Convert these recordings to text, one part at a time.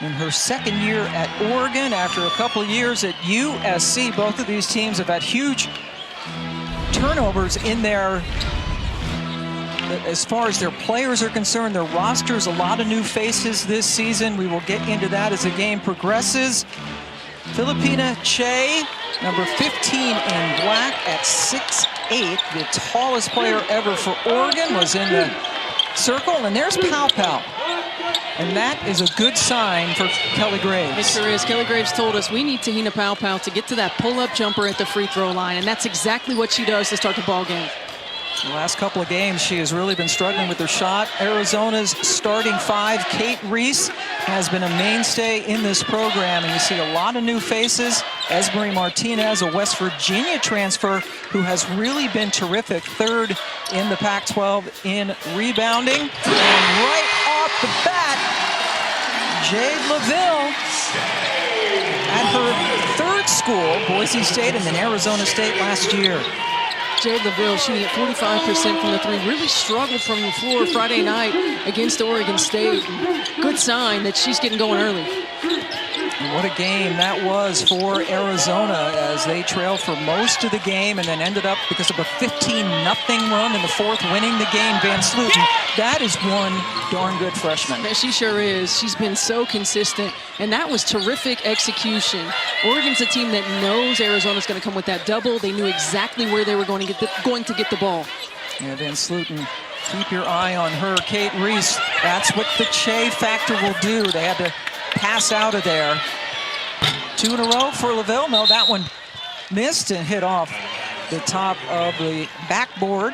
in her second year at Oregon after a couple of years at USC. Both of these teams have had huge turnovers in their, as far as their players are concerned, their rosters, a lot of new faces this season. We will get into that as the game progresses. Phillipina Kyei, number 15 in black at 6'8", the tallest player ever for Oregon, was in the circle. And there's Pau Pau. And that is a good sign for Kelly Graves. It sure is. Kelly Graves told us we need Te-Hina Pau Pau to get to that pull-up jumper at the free throw line, and that's exactly what she does to start the ball game. The last couple of games, she has really been struggling with her shot. Arizona's starting five, Kate Reese, has been a mainstay in this program, and you see a lot of new faces. Esmery Martinez, a West Virginia transfer who has really been terrific, third in the Pac-12 in rebounding. And right off the bat, Jade LaVille at her third school, Boise State, and then Arizona State last year. Jade LaVille shooting at 45% from the three. Really struggled from the floor Friday night against Oregon State. Good sign that she's getting going early. And what a game that was for Arizona as they trailed for most of the game and then ended up, because of a 15-0 run in the fourth, winning the game. Van Sloten, that is one darn good freshman. Yeah, she sure is. She's been so consistent, and that was terrific execution. Oregon's a team that knows Arizona's going to come with that double. They knew exactly where they were going to get the ball. Yeah, Van Sloten, keep your eye on her. Kate Reese, that's what the Kyei factor will do. They had to pass out of there. Two in a row for LaVille. No, that one missed and hit off the top of the backboard.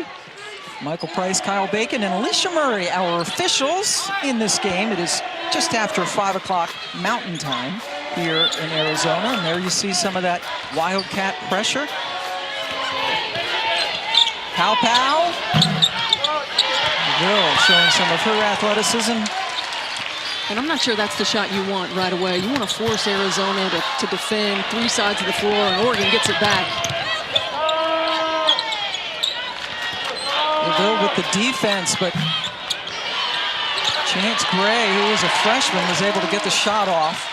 Michael Price, Kyle Bacon, and Alicia Murray, our officials in this game. It is just after 5 o'clock Mountain Time here in Arizona. And there you see some of that Wildcat pressure. Pau Pau. LaVille showing some of her athleticism. And I'm not sure that's the shot you want right away. You want to force Arizona to defend three sides of the floor, and Oregon gets it back. LaVille with the defense, but Chance Gray, who is a freshman, was able to get the shot off.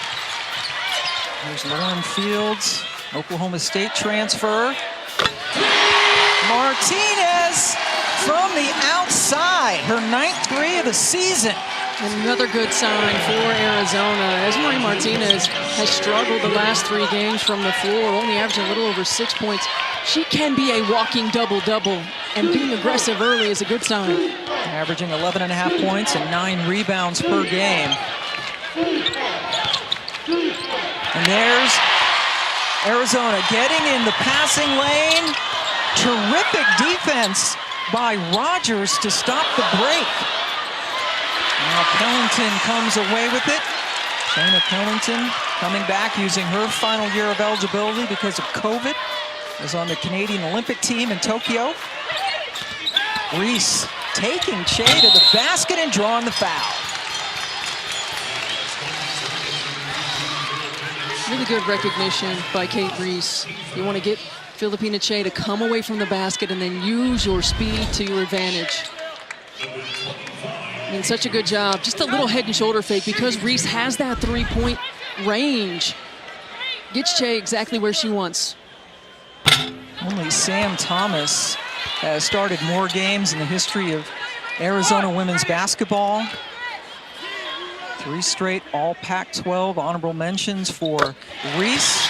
There's Lauren Fields, Oklahoma State transfer. Martinez from the outside, her 9th three of the season. Another good sign for Arizona. Esmery Martinez has struggled the last 3 games from the floor, only averaging a little over 6 points. She can be a walking double-double, and being aggressive early is a good sign. Averaging 11.5 points and 9 rebounds per game. And there's Arizona getting in the passing lane. Terrific defense by Rogers to stop the break. Now Pellington comes away with it. Shayna Pellington coming back, using her final year of eligibility because of COVID. Was on the Canadian Olympic team in Tokyo. Reese taking Kyei to the basket and drawing the foul. Really good recognition by Kate Reese. You want to get Phillipina Kyei to come away from the basket and then use your speed to your advantage. I mean, such a good job. Just a little head and shoulder fake, because Reese has that 3-point range. Gets Kyei exactly where she wants. Only Sam Thomas has started more games in the history of Arizona women's basketball. 3 straight all Pac-12 honorable mentions for Reese.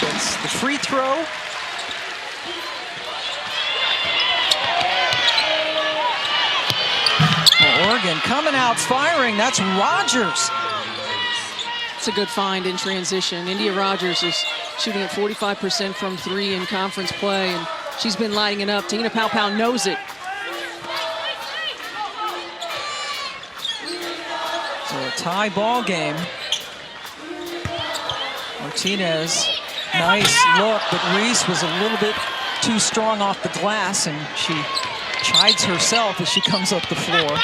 Gets the free throw. Oregon coming out firing. That's Rogers. It's a good find in transition. India Rogers is shooting at 45% from 3 in conference play, and she's been lighting it up. Te-Hina Pau Pau knows it. So a tie ball game. Martinez, nice look, but Reese was a little bit too strong off the glass, and she chides herself as she comes up the floor.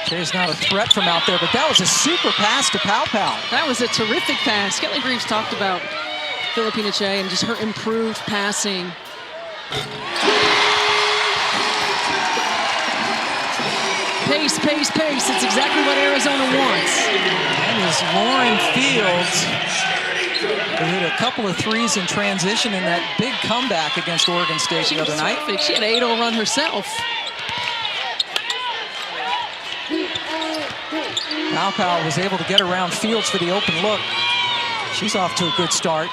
Kyei's not a threat from out there, but that was a super pass to Pau Pau. That was a terrific pass. Kelly Graves talked about Phillipina Kyei and just her improved passing. Pace, pace, pace. It's exactly what Arizona wants. That is Lauren Fields, who hit a couple of threes in transition in that big comeback against Oregon State the other night. Terrific. She had an 8-0 run herself. Paopao was able to get around Fields for the open look. She's off to a good start.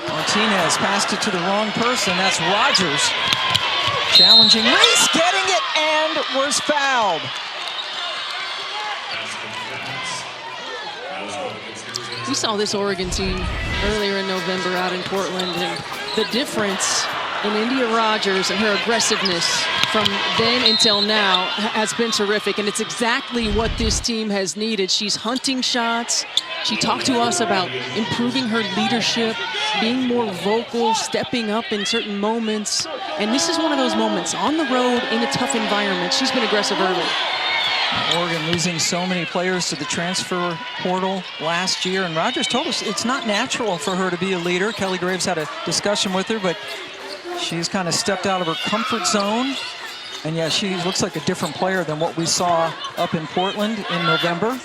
Martinez passed it to the wrong person. That's Rogers. Challenging Reese, getting it, and was fouled. We saw this Oregon team earlier in November out in Portland, and the difference in India Rogers and her aggressiveness from then until now has been terrific, and it's exactly what this team has needed. She's hunting shots. She talked to us about improving her leadership, being more vocal, stepping up in certain moments, and this is one of those moments on the road in a tough environment. She's been aggressive early. Oregon losing so many players to the transfer portal last year, and Rogers told us it's not natural for her to be a leader. Kelly Graves had a discussion with her, but she's kind of stepped out of her comfort zone. And yeah, she looks like a different player than what we saw up in Portland in November.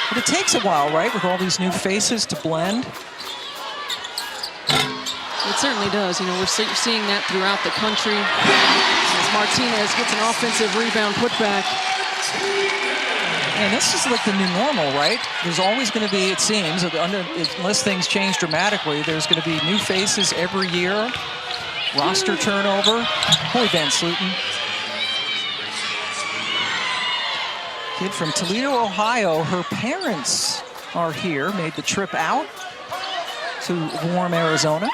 But it takes a while, right, with all these new faces to blend. It certainly does. You know, we're seeing that throughout the country. As Martinez gets an offensive rebound putback. And this is like the new normal, right? There's always going to be, it seems, unless things change dramatically, there's going to be new faces every year. Roster turnover. Boy, Van Sluten. Kid from Toledo, Ohio. Her parents are here, made the trip out to warm Arizona.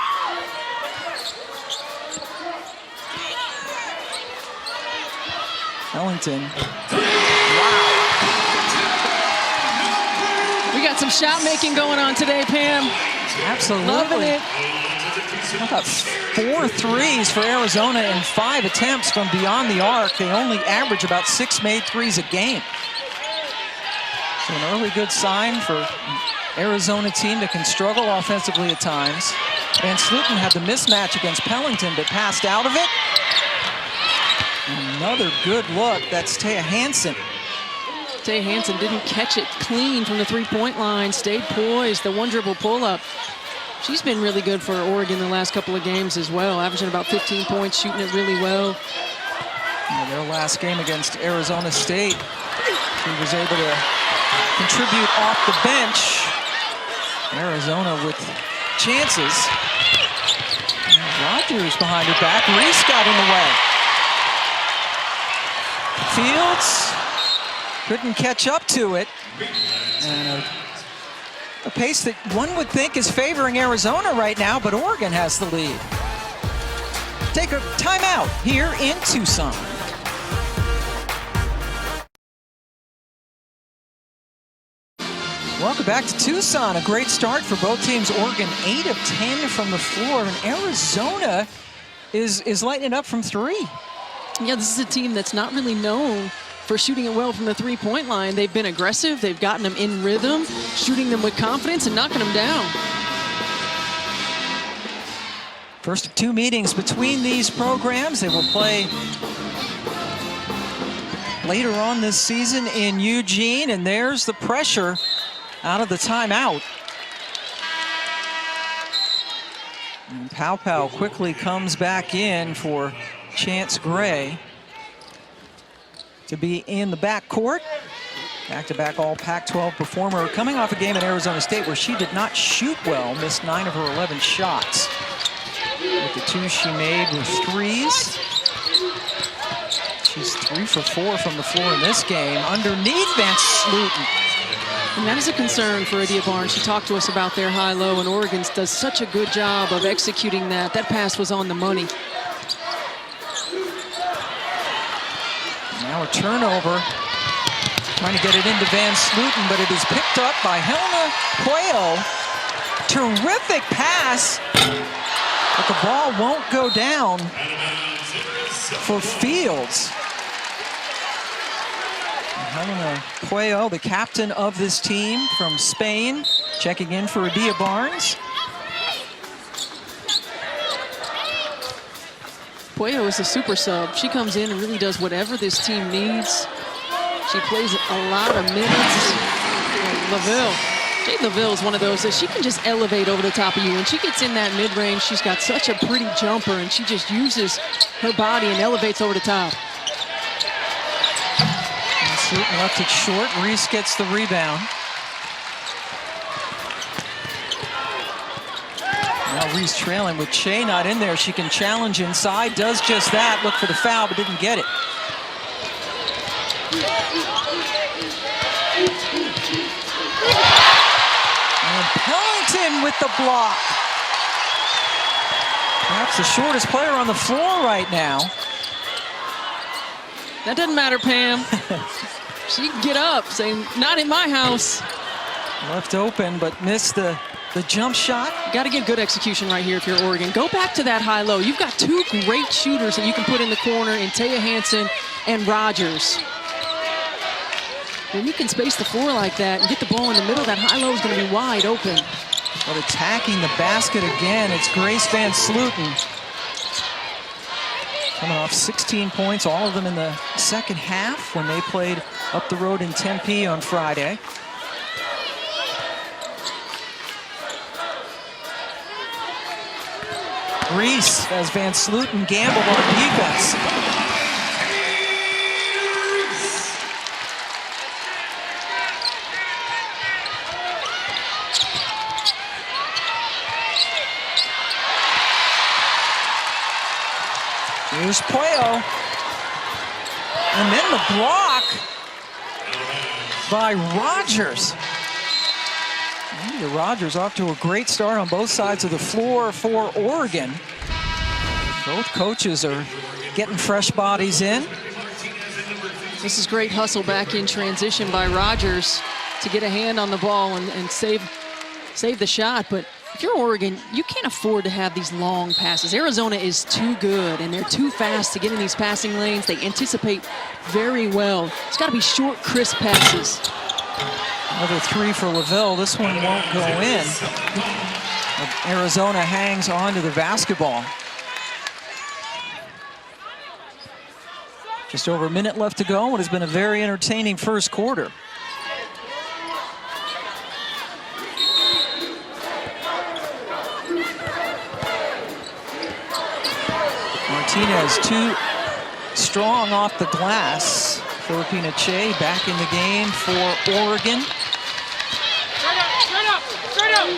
Ellington. Wow. We got some shot making going on today, Pam. Absolutely. Loving it. How about 4 threes for Arizona and 5 attempts from beyond the arc. They only average about 6 made threes a game. So an early good sign for Arizona team that can struggle offensively at times. Van Sluten had the mismatch against Pellington, but passed out of it. Another good look. That's Taya Hansen. Taya Hansen didn't catch it clean from the three-point line. Stayed poised. The one-dribble pull-up. She's been really good for Oregon the last couple of games as well, averaging about 15 points, shooting it really well. In their last game against Arizona State, she was able to contribute off the bench. Arizona with chances. Rogers behind her back. Reese got in the way. Fields couldn't catch up to it. And a pace that one would think is favoring Arizona right now, but Oregon has the lead. Take a timeout here in Tucson. Welcome back to Tucson. A great start for both teams. Oregon 8 of 10 from the floor, and Arizona is lighting it up from 3. Yeah, this is a team that's not really known for shooting it well from the three-point line. They've been aggressive. They've gotten them in rhythm, shooting them with confidence and knocking them down. First of 2 meetings between these programs. They will play later on this season in Eugene, and there's the pressure out of the timeout. And Paopao quickly comes back in for Chance Gray to be in the backcourt. Back-to-back all Pac-12 performer, coming off a game at Arizona State where she did not shoot well, missed 9 of her 11 shots. With the 2 she made were threes. She's 3 for 4 from the floor in this game. Underneath Van Sluten. And that is a concern for Adia Barnes. She talked to us about their high-low, and Oregon does such a good job of executing that. That pass was on the money. Now a turnover. Trying to get it into Van Sluten, but it is picked up by Helena Pueyo. Terrific pass, but the ball won't go down for Fields. Helena Puello, the captain of this team from Spain, checking in for Adia Barnes. Puello is a super sub. She comes in and really does whatever this team needs. She plays a lot of minutes. LaVille. Jade LaVille is one of those that she can just elevate over the top of you. When she gets in that mid-range, she's got such a pretty jumper, and she just uses her body and elevates over the top. And Slutin left it short. Reese gets the rebound. Now Reese trailing with Che not in there. She can challenge inside, does just that. Look for the foul, but didn't get it. And Pellington with the block. Perhaps the shortest player on the floor right now. That doesn't matter, Pam. She can get up, saying, not in my house. Left open, but missed the jump shot. Got to get good execution right here if you're Oregon. Go back to that high-low. You've got two great shooters that you can put in the corner in Taya Hansen and Rogers. When you can space the floor like that and get the ball in the middle, that high-low is going to be wide open. But attacking the basket again, it's Grace Van Sloten. Coming off 16 points, all of them in the second half when they played up the road in Tempe on Friday. Reese as Van Sloten gambled on defense. Here's Puello. And then the block by Rogers. India Rogers off to a great start on both sides of the floor for Oregon. Both coaches are getting fresh bodies in. This is great hustle back in transition by Rogers to get a hand on the ball and save the shot. But if you're Oregon, you can't afford to have these long passes. Arizona is too good, and they're too fast to get in these passing lanes. They anticipate very well. It's got to be short, crisp passes. Another three for LaVille. This one won't go in. Arizona hangs on to the basketball. Just over a minute left to go. What has been a very entertaining first quarter. Martinez too strong off the glass. Filipina Che back in the game for Oregon. Straight up, straight up.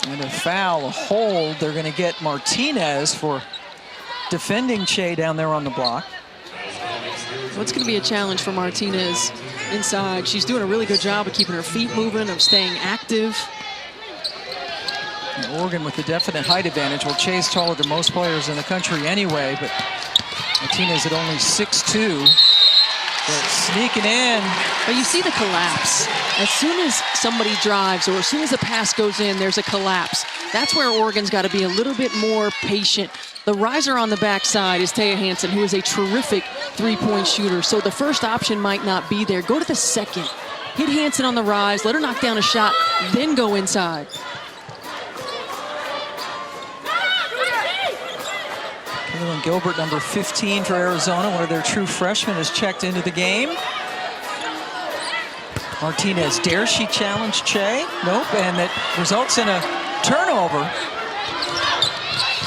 And a foul, a hold. They're going to get Martinez for defending Che down there on the block. So it's going to be a challenge for Martinez inside. She's doing a really good job of keeping her feet moving, of staying active. And Oregon with the definite height advantage. Well, Che's taller than most players in the country anyway, but Martinez at only 6'2". But sneaking in. But you see the collapse. As soon as somebody drives or as soon as the pass goes in, there's a collapse. That's where Oregon's got to be a little bit more patient. The riser on the backside is Taya Hansen, who is a terrific three-point shooter. So the first option might not be there. Go to the second. Hit Hansen on the rise, let her knock down a shot, then go inside. Kaylin Gilbert, number 15 for Arizona, one of their true freshmen, has checked into the game. Martinez, dares she challenge Che? Nope, and that results in a turnover.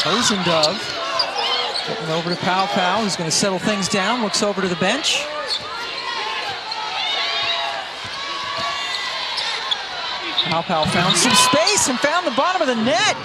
Ozendove getting over to Pau Pau, who's going to settle things down, looks over to the bench. Pau Pau found some space and found the bottom of the net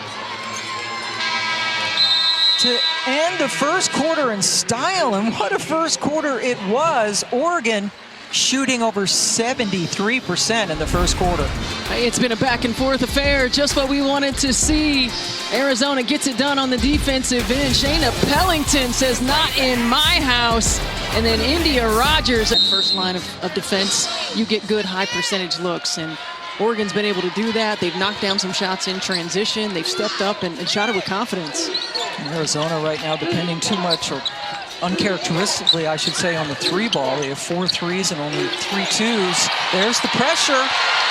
to end the first quarter in style, and what a first quarter it was. Oregon shooting over 73% in the first quarter. It's been a back and forth affair, just what we wanted to see. Arizona gets it done on the defensive end. Shayna Pellington says, not in my house. And then India Rogers at first line of defense. You get good high percentage looks, and Oregon's been able to do that. They've knocked down some shots in transition. They've stepped up and shot it with confidence. Arizona right now depending too much, or uncharacteristically, I should say, on the 3 ball. They have 4 threes and only 3 twos. There's the pressure.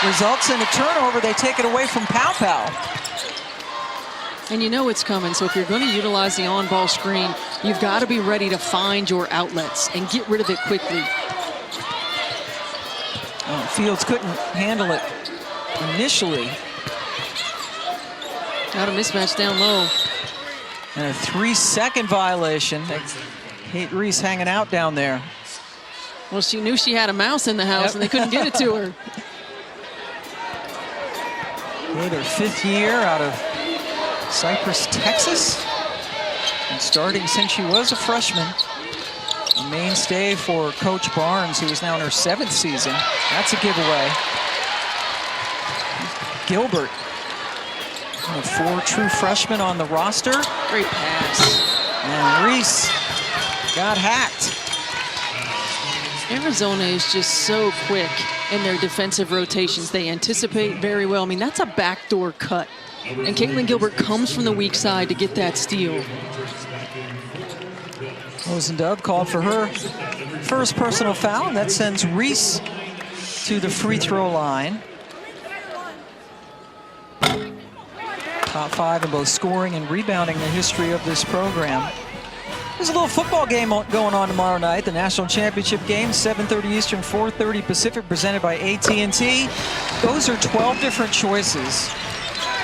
Results in a turnover. They take it away from Pau Pau. And you know it's coming, so if you're going to utilize the on-ball screen, you've got to be ready to find your outlets and get rid of it quickly. Fields couldn't handle it initially. Got a mismatch down low. And a 3-second violation. Kate Reese hanging out down there. Well, she knew she had a mouse in the house, and they couldn't get it to her. Kate, her 5th year out of Cypress, Texas. And starting since she was a freshman. A mainstay for Coach Barnes, who is now in her 7th season. That's a giveaway. Gilbert, one of 4 true freshmen on the roster. Great pass. And Reese got hacked. Arizona is just so quick in their defensive rotations. They anticipate very well. I mean, that's a backdoor cut. And Caitlin Gilbert comes from the weak side to get that steal. Rosendove called for her first personal foul, and that sends Reese to the free throw line. Top 5 in both scoring and rebounding in the history of this program. There's a little football game going on tomorrow night, the national championship game, 7:30 Eastern, 4:30 Pacific, presented by AT&T. Those are 12 different choices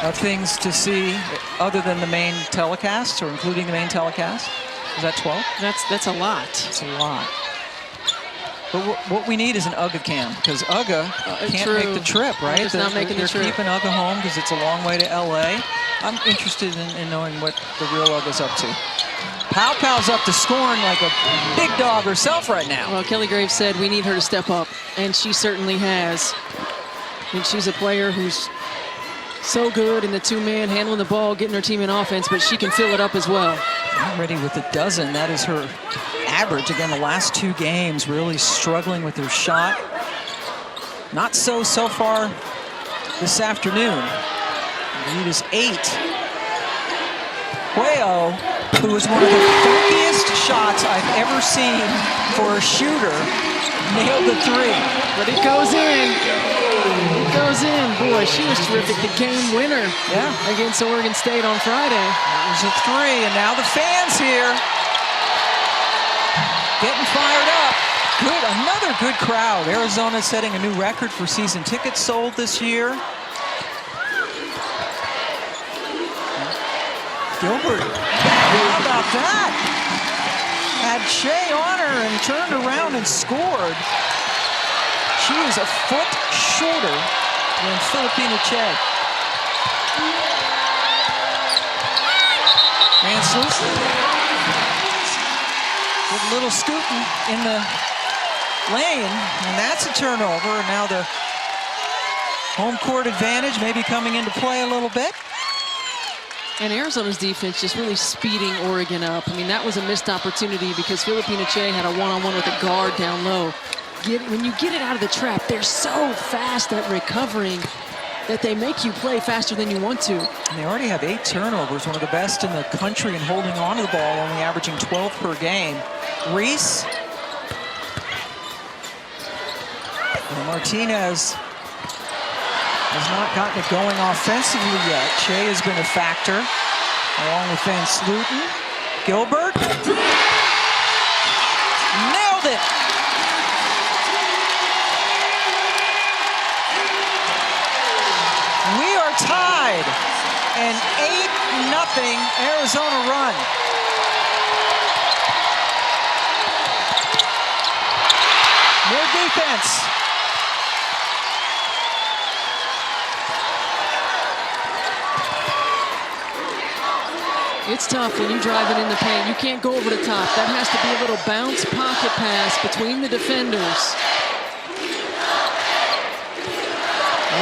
of things to see other than the main telecast, or including the main telecast. Is that 12? That's a lot. It's a lot. But what we need is an UGA cam, because UGA can't make the trip, right? It's not making the trip. They're keeping UGA home because it's a long way to LA. I'm interested in knowing what the real UGA's up to. Pau Pau's up to scoring like a big dog herself right now. Well, Kelly Graves said we need her to step up, and she certainly has. I mean, she's a player who's so good in the 2-man, handling the ball, getting her team in offense, but she can fill it up as well. Already with a dozen. That is her average. Again, the last 2 games really struggling with her shot. Not so far this afternoon. The lead is 8. Cuello, who is one of the funkiest shots I've ever seen for a shooter, nailed the 3. But it goes in. It goes in. Boy, she was terrific. The game winner against Oregon State on Friday. There's a 3, and now the fans here getting fired up. Good, another good crowd. Arizona setting a new record for season tickets sold this year. Gilbert, how about that? Had Shea on her and turned around and scored. She is a foot shorter than Filipina Che. Vance Lucy with a little scooting in the lane, and that's a turnover. And now the home court advantage maybe coming into play a little bit. And Arizona's defense just really speeding Oregon up. I mean, that was a missed opportunity because Filipina Che had a one-on-one with a guard down low. When you get it out of the trap, they're so fast at recovering that they make you play faster than you want to. And they already have 8 turnovers, one of the best in the country in holding on to the ball, only averaging 12 per game. Reese. And Martinez has not gotten it going offensively yet. Che has been a factor, along with Vance Luton. Gilbert. Nailed it. We are tied. An 8-0 Arizona run. More defense. It's tough when you're driving in the paint. You can't go over the top. That has to be a little bounce pocket pass between the defenders.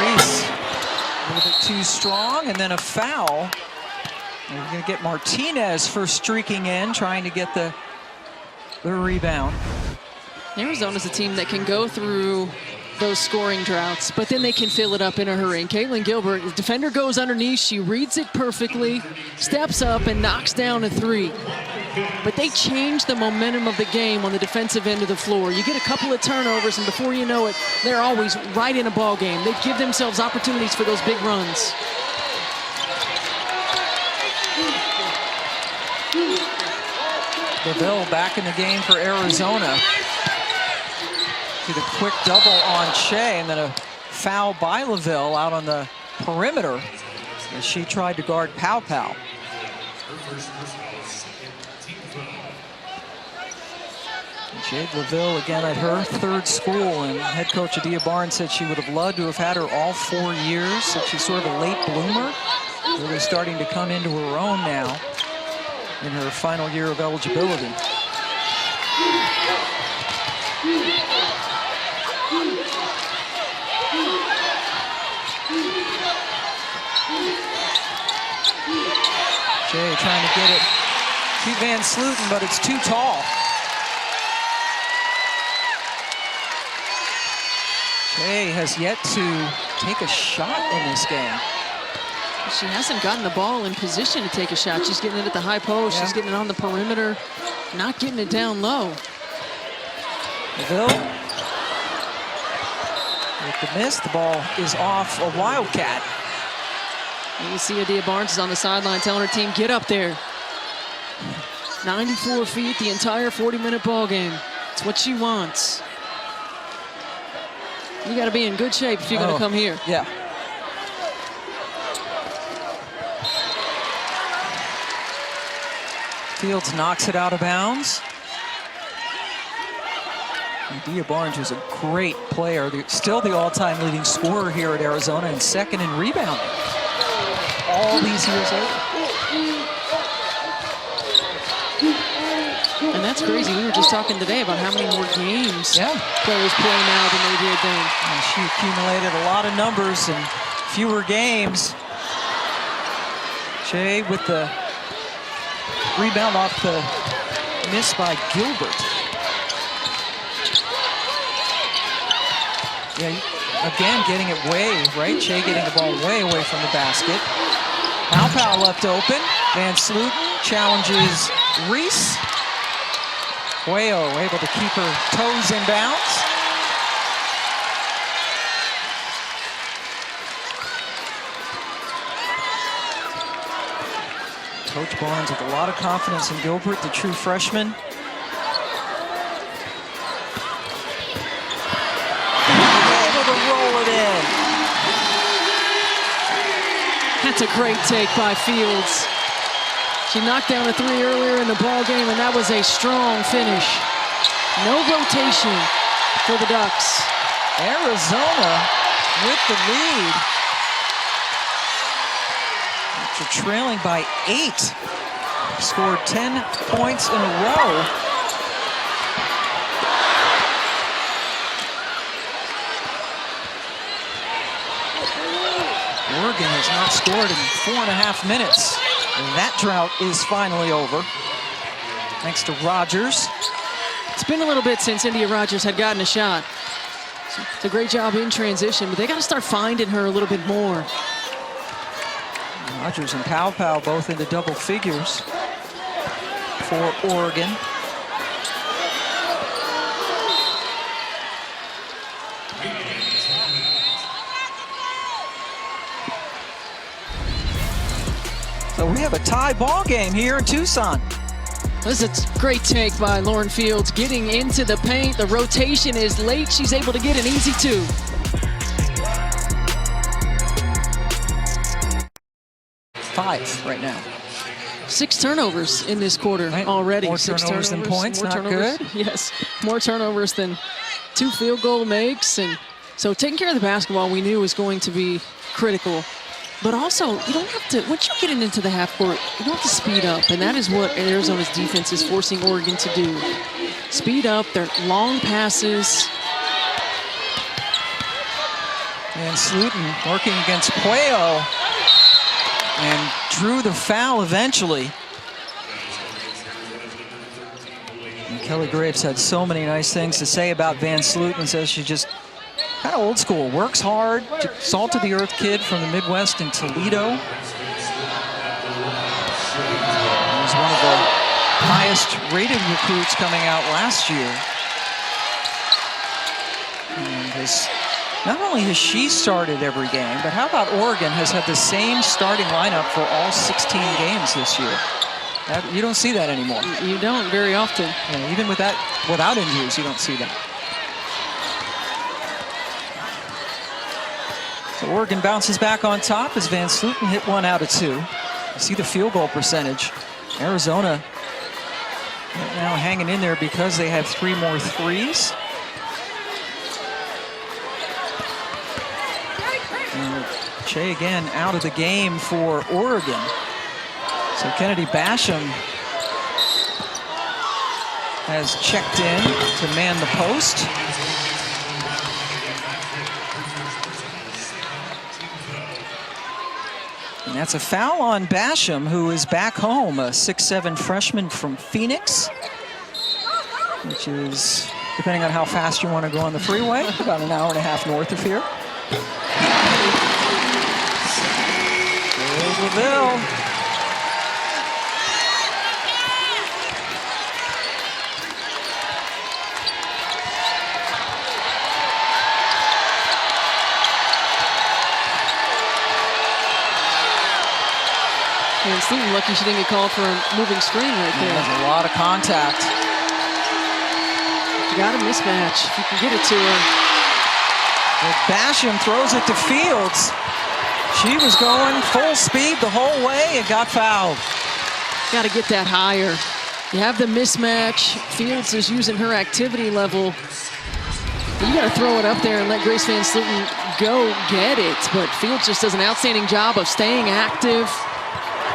Reese, a little bit too strong, and then a foul. And we're going to get Martinez for streaking in, trying to get the rebound. Arizona's a team that can go through those scoring droughts, but then they can fill it up in a hurry. And Caitlin Gilbert, the defender goes underneath, she reads it perfectly, steps up and knocks down a three. But they change the momentum of the game on the defensive end of the floor. You get a couple of turnovers, and before you know it, they're always right in a ball game. They give themselves opportunities for those big runs. LaVille back in the game for Arizona. See the quick double on Shea, and then a foul by LaVille out on the perimeter as she tried to guard Pau Pau. Jade LaVille again at her third school, and head coach Adia Barnes said she would have loved to have had her all 4 years. Said she's sort of a late bloomer, really starting to come into her own now in her final year of eligibility. Shea trying to get it to Van Sloten, but it's too tall. Shea has yet to take a shot in this game. She hasn't gotten the ball in position to take a shot. She's getting it at the high post. Yeah. She's getting it on the perimeter, not getting it down low. LaVille with the miss. The ball is off a Wildcat. And you see Adia Barnes is on the sideline telling her team, get up there. 94 feet the entire 40-minute ball game. It's what she wants. You got to be in good shape if you're going to come here. Yeah. Fields knocks it out of bounds. Adia Barnes was a great player. Still the all-time leading scorer here at Arizona and second in rebounding. All these years later. And that's crazy. We were just talking today about how many more games players play now than they did then. And she accumulated a lot of numbers and fewer games. Shea with the rebound off the miss by Gilbert. Yeah, again, getting it way, right? Shea getting the ball way away from the basket. Pau Pau left open. Van Sloten challenges Reese. Cuello able to keep her toes in bounds. Coach Barnes with a lot of confidence in Gilbert, the true freshman. Able to roll it in. That's a great take by Fields. She knocked down a three earlier in the ball game, and that was a strong finish. No rotation for the Ducks. Arizona with the lead. After trailing by 8. Scored 10 points in a row. Oregon has not scored in 4.5 minutes. And that drought is finally over. Thanks to Rogers. It's been a little bit since India Rogers had gotten a shot. It's a great job in transition, but they got to start finding her a little bit more. Rogers and Pau Pau both into double figures for Oregon. So we have a tie ball game here in Tucson. This is a great take by Lauren Fields, getting into the paint. The rotation is late. She's able to get an easy 2. Five right now. 6 turnovers in this quarter already. More 6 turnovers than points, more not turnovers. good. Yes, more turnovers than 2 field goal makes. And so taking care of the basketball we knew was going to be critical. But also, you don't have to, once you're getting into the half court, you don't have to speed up. And that is what Arizona's defense is forcing Oregon to do. Speed up, their long passes. And Sloten working against Cuello and drew the foul eventually. And Kelly Graves had so many nice things to say about Van Sloten, says she just kind of old school, works hard, salt of the earth kid from the Midwest in Toledo. He was one of the highest rated recruits coming out last year. And not only has she started every game, but how about Oregon has had the same starting lineup for all 16 games this year. You don't see that anymore. You don't very often. Yeah, even without injuries, you don't see that. So Oregon bounces back on top as Van Sluten hit 1 out of 2. You see the field goal percentage. Arizona now hanging in there because they have 3 more threes. And Shea again out of the game for Oregon. So Kennedy Basham has checked in to man the post. And that's a foul on Basham, who is back home, a 6'7" freshman from Phoenix, which is, depending on how fast you want to go on the freeway, about an hour and a half north of here. There's LaVille. And Sluten lucky she didn't get called for a moving screen right there. There's a lot of contact. You got a mismatch if you can get it to her. But Basham throws it to Fields. She was going full speed the whole way and got fouled. Got to get that higher. You have the mismatch. Fields is using her activity level. You got to throw it up there and let Grace Van Sluten go get it. But Fields just does an outstanding job of staying active.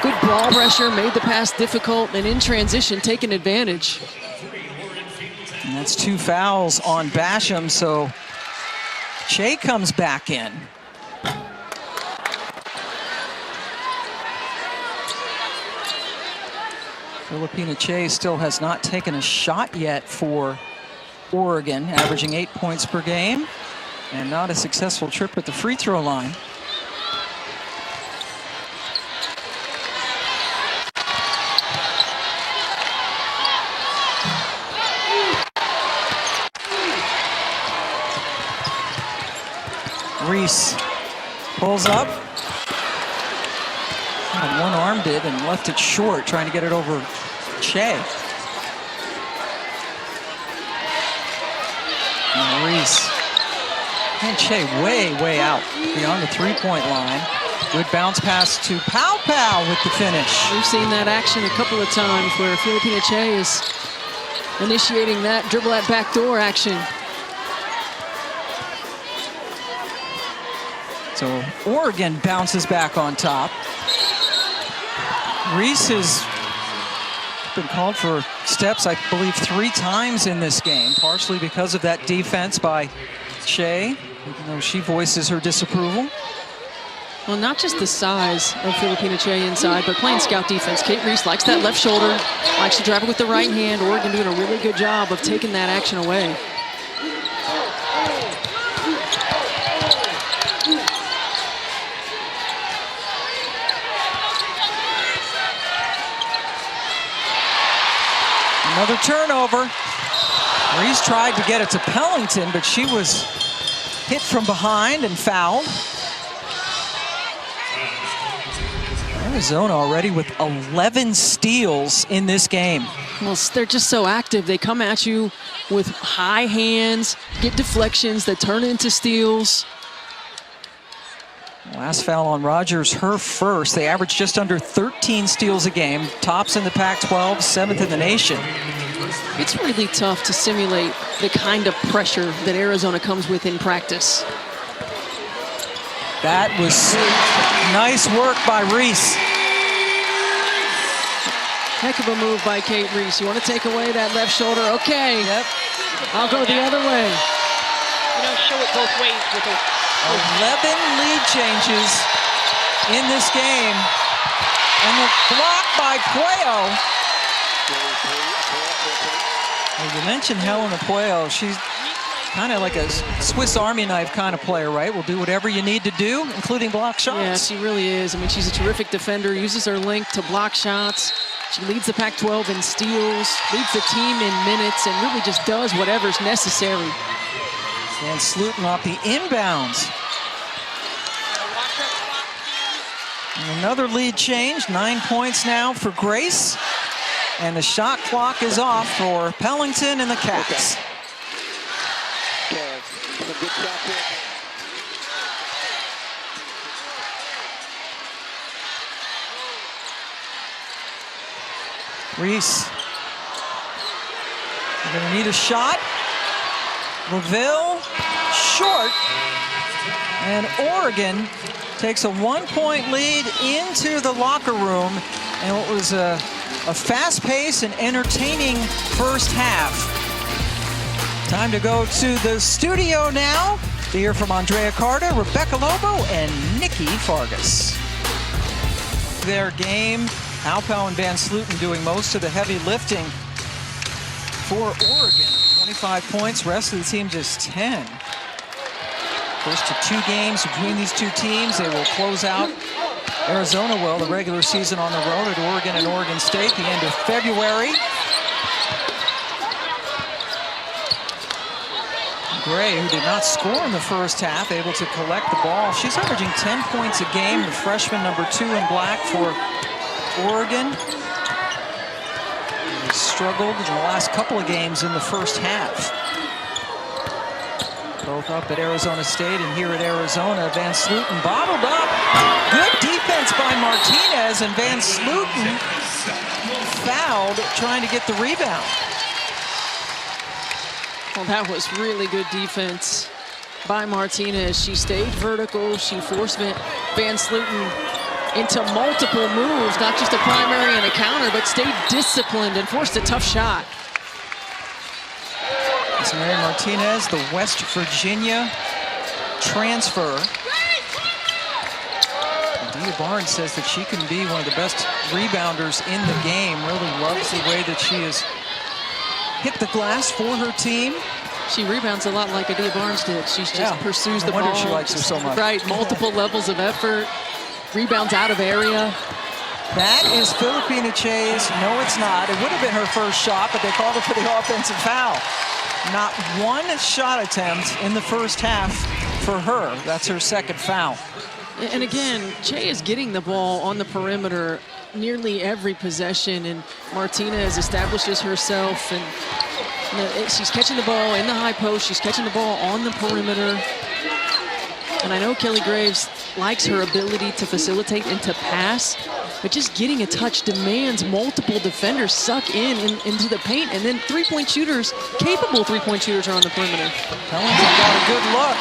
Good ball pressure, made the pass difficult, and in transition, taking advantage. And that's 2 fouls on Basham, so Shea comes back in. Filipina Shea still has not taken a shot yet for Oregon, averaging 8 points per game, and not a successful trip at the free throw line. Reese pulls up. One-armed it and left it short, trying to get it over Shea. And Reese. And Shea way out beyond the three-point line. Good bounce pass to Pow Pow with the finish. We've seen that action a couple of times where Filipina Shea is initiating that dribble at backdoor action. So Oregon bounces back on top. Reese has been called for steps, I believe, 3 times in this game, partially because of that defense by Shea, even though she voices her disapproval. Well, not just the size of Filipina Shea inside, but playing scout defense. Kate Reese likes that left shoulder, likes to drive it with the right hand. Oregon doing a really good job of taking that action away. Another turnover. Reese tried to get it to Pellington, but she was hit from behind and fouled. Arizona already with 11 steals in this game. Well, they're just so active. They come at you with high hands, get deflections that turn into steals. Last foul on Rogers, her first. They average just under 13 steals a game. Tops in the Pac-12, 7th in the nation. It's really tough to simulate the kind of pressure that Arizona comes with in practice. That was nice work by Reese. Heck of a move by Kate Reese. You want to take away that left shoulder? Okay. Yep. I'll go the other way. You know, show it both ways with a 11 lead changes in this game. And the block by Puello. Well, you mentioned Helena Puello. She's kind of like a Swiss Army knife kind of player, right? Will do whatever you need to do, including block shots. Yeah, she really is. I mean, she's a terrific defender, uses her length to block shots. She leads the Pac-12 in steals, leads the team in minutes, and really just does whatever's necessary. Van Sloten off the inbounds. And another lead change, 9 points now for Grace. And the shot clock is off for Pellington and the Cats. Good shot there. Reese. They're gonna need a shot. LaVille, short. And Oregon takes a 1-point lead into the locker room. And what was a fast-paced and entertaining first half. Time to go to the studio now to hear from Andrea Carter, Rebecca Lobo, and Nikki Fargas. Their game, Pau Pau and Van Sloten doing most of the heavy lifting for Oregon. 25 points, rest of the team just 10. First to 2 games between these two teams. They will close out Arizona will, the regular season on the road at Oregon and Oregon State, the end of February. Gray, who did not score in the first half, able to collect the ball. She's averaging 10 points a game, the freshman number 2 in black for Oregon. They struggled in the last couple of games in the first half. Both up at Arizona State and here at Arizona. Van Sloten bottled up. Good defense by Martinez, and Van Sloten fouled trying to get the rebound. Well, that was really good defense by Martinez. She stayed vertical. She forced Van Sloten into multiple moves, not just a primary and a counter, but stayed disciplined and forced a tough shot. It's Mary Martinez, the West Virginia transfer. Dia Barnes says that she can be one of the best rebounders in the game. Really loves the way that she has hit the glass for her team. She rebounds a lot like Adia Barnes did. She just pursues the ball. No wonder she likes her so much. Right, multiple levels of effort, rebounds out of area. That is Filipina Chase. No, it's not. It would have been her first shot, but they called her for the offensive foul. Not one shot attempt in the first half for her. That's her second foul. And again, Che is getting the ball on the perimeter nearly every possession, and Martinez establishes herself, and she's catching the ball in the high post. She's catching the ball on the perimeter. And I know Kelly Graves likes her ability to facilitate and to pass, but just getting a touch demands multiple defenders suck into the paint, and then three-point shooters, capable three-point shooters, are on the perimeter. Pellington got a good look.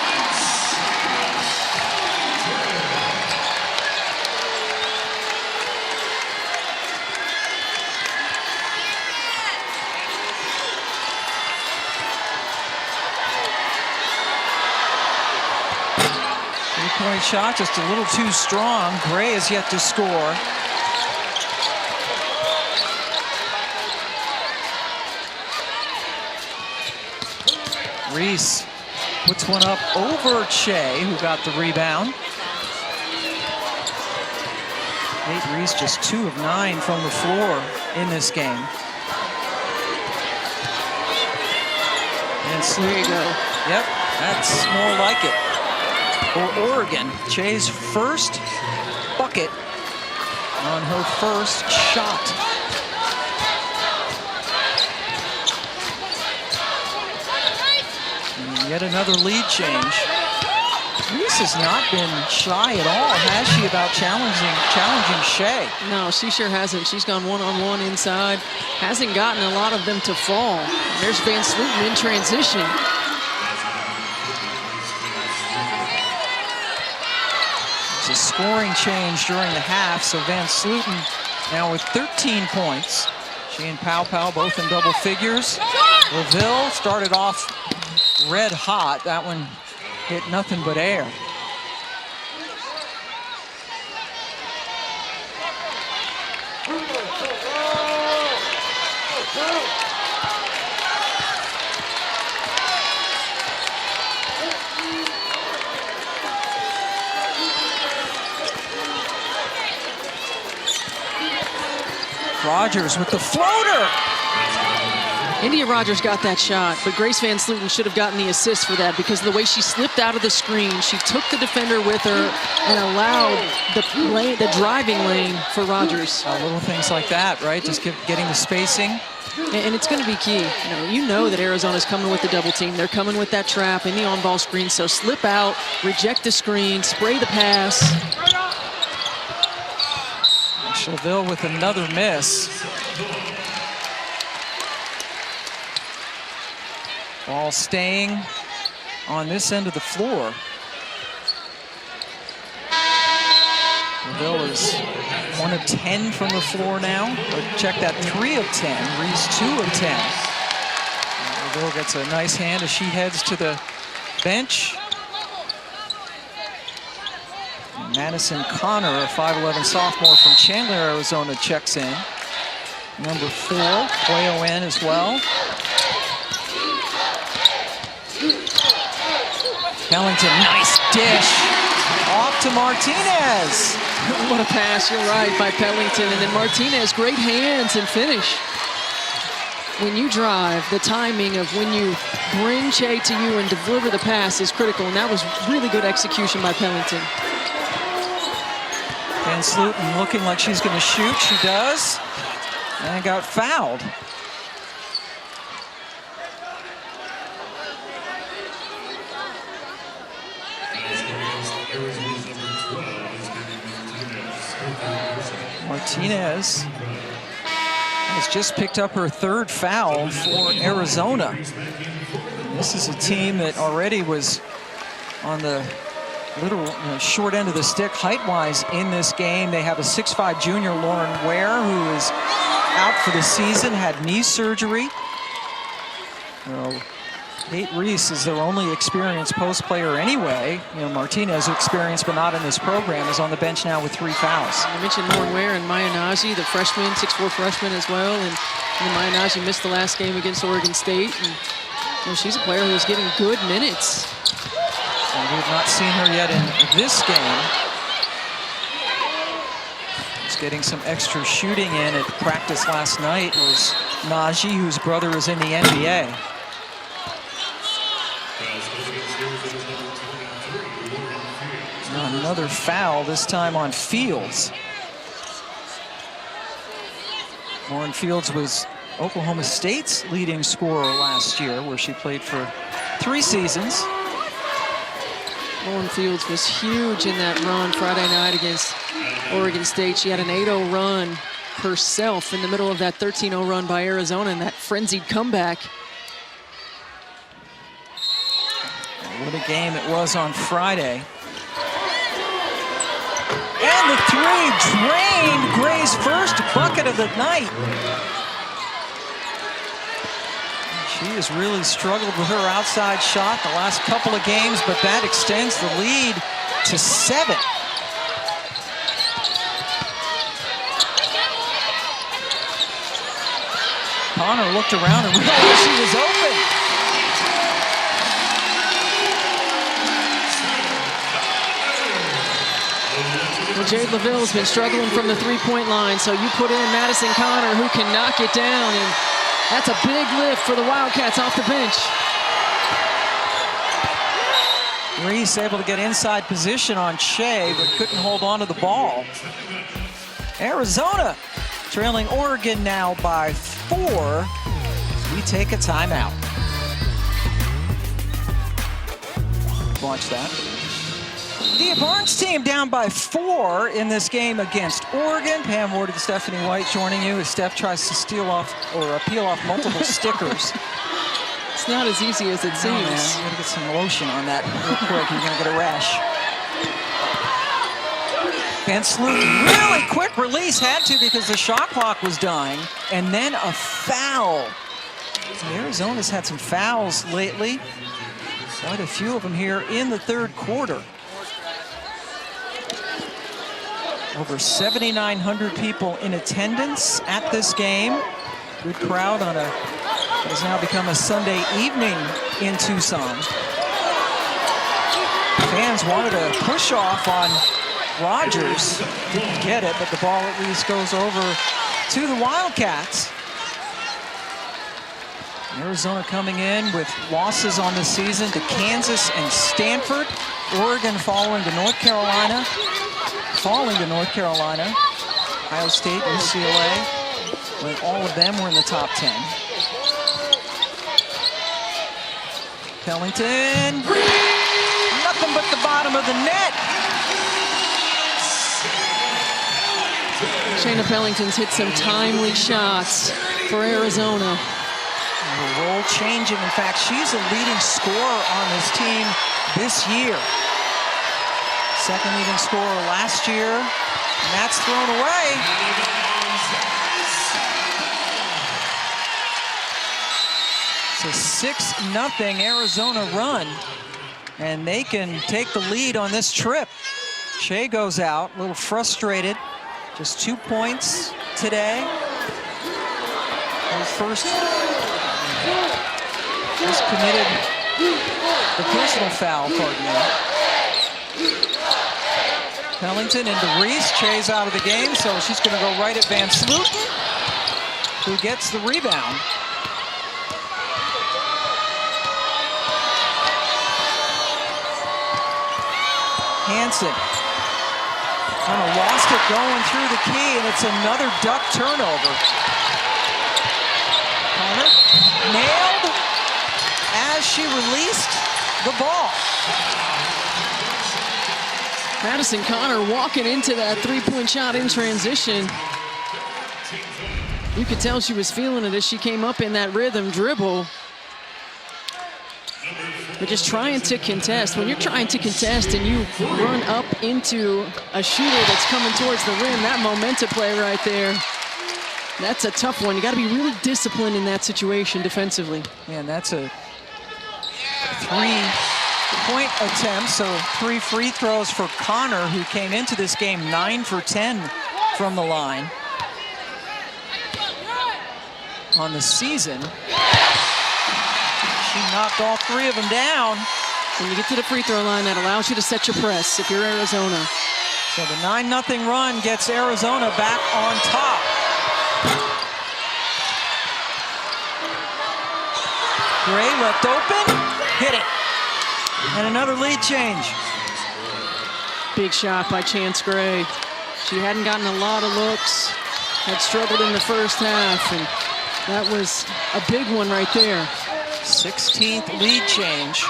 Three-point shot, just a little too strong. Gray is yet to score. Reese puts one up over Che, who got the rebound. Nate Reese just 2 of 9 from the floor in this game. And There you go. Yep, that's more like it. For Oregon, Che's first bucket on her first shot. And yet another lead change. Reese has not been shy at all, has she, about challenging Shea? No, she sure hasn't. She's gone one-on-one inside. Hasn't gotten a lot of them to fall. There's Van Sloten in transition. It's a scoring change during the half, so Van Sloten now with 13 points. She and Pau Pau both in double figures. LaVille started off red hot. That one hit nothing but air. Rogers with the floater. India Rogers got that shot, but Grace Van Sluten should have gotten the assist for that because of the way she slipped out of the screen. She took the defender with her and allowed the driving lane for Rogers. Little things like that, right? Just getting the spacing. And it's going to be key. You know that Arizona's coming with the double team. They're coming with that trap in the on-ball screen. So slip out, reject the screen, spray the pass. Chaville with another miss. Ball staying on this end of the floor. Chaville is 1 of 10 from the floor now. Check that, 3 of 10. Reese 2 of 10. Chaville gets a nice hand as she heads to the bench. Madison Connor, a 5'11" sophomore from Chandler, Arizona, checks in. Number 4, Cuello in as well. Pellington, nice dish. Off to Martinez. What a pass, you're right, by Pellington. And then Martinez, great hands and finish. When you drive, the timing of when you bring Che to you and deliver the pass is critical. And that was really good execution by Pellington. Van Sluten looking like she's going to shoot. She does. And got fouled. Martinez has just picked up her 3rd foul for Arizona. This is a team that already was on the little short end of the stick height-wise in this game. They have a 6'5" junior, Lauren Ware, who is out for the season, had knee surgery. Kate Reese is their only experienced post player anyway. Martinez, experienced but not in this program, is on the bench now with 3 fouls. I mentioned Lauren Ware and Maya Naji, the freshman, 6'4" freshman as well. And Maya Naji missed the last game against Oregon State. And she's a player who's getting good minutes. And we have not seen her yet in this game. Just getting some extra shooting in at practice last night was Naji, whose brother is in the NBA. Another foul, this time on Fields. Lauren Fields was Oklahoma State's leading scorer last year, where she played for 3 seasons. Lauren Fields was huge in that run Friday night against Oregon State. She had an 8-0 run herself in the middle of that 13-0 run by Arizona and that frenzied comeback. What a game it was on Friday. And the 3 drained, Gray's first bucket of the night. She has really struggled with her outside shot the last couple of games, but that extends the lead to 7. Connor looked around and realized she was open. Well, Jade LaVille's been struggling from the 3-point line, so you put in Madison Connor, who can knock it down, and that's a big lift for the Wildcats off the bench. Reese able to get inside position on Che, but couldn't hold on to the ball. Arizona trailing Oregon now by 4. We take a timeout. Watch that. The Barnes team down by 4 in this game against Oregon. Pam Ward and Stephanie White joining you as Steph tries to steal off or peel off multiple stickers. It's not as easy as it seems. Man, you gotta get some lotion on that real quick. You're gonna get a rash. Van Sluten, really quick release, had to because the shot clock was dying, and then a foul. Arizona's had some fouls lately. Quite a few of them here in the 3rd quarter. Over 7,900 people in attendance at this game. Good crowd on what has now become a Sunday evening in Tucson. Fans wanted a push off on Rogers. Didn't get it, but the ball at least goes over to the Wildcats. Arizona coming in with losses on the season to Kansas and Stanford. Oregon falling to North Carolina. Ohio State, UCLA, when all of them were in the top 10. Pellington, nothing but the bottom of the net. Shayna Pellington's hit some timely shots for Arizona. The role changing. In fact, she's a leading scorer on this team this year. Second leading scorer last year, and that's thrown away. It's a 6-0 Arizona run, and they can take the lead on this trip. Shea goes out, a little frustrated. Just 2 points today. Her first committed the personal foul, pardon me. Pellington into Reese. Che's out of the game, so she's going to go right at Van Sloten, who gets the rebound. Hansen kind of lost it going through the key, and it's another Duck turnover. Connor nailed as she released the ball. Madison Connor walking into that three-point shot in transition. You could tell she was feeling it as she came up in that rhythm dribble. But just trying to contest. When you're trying to contest and you run up into a shooter that's coming towards the rim, that momentum play right there, that's a tough one. You got to be really disciplined in that situation defensively. And that's a 3-point attempt, so 3 free throws for Connor, who came into this game 9 for 10 from the line on the season. She knocked all 3 of them down. When you get to the free throw line, that allows you to set your press if you're Arizona. So the 9-0 run gets Arizona back on top. Gray left open, hit it. And another lead change. Big shot by Chance Gray. She hadn't gotten a lot of looks, had struggled in the first half, and that was a big one right there. 16th lead change.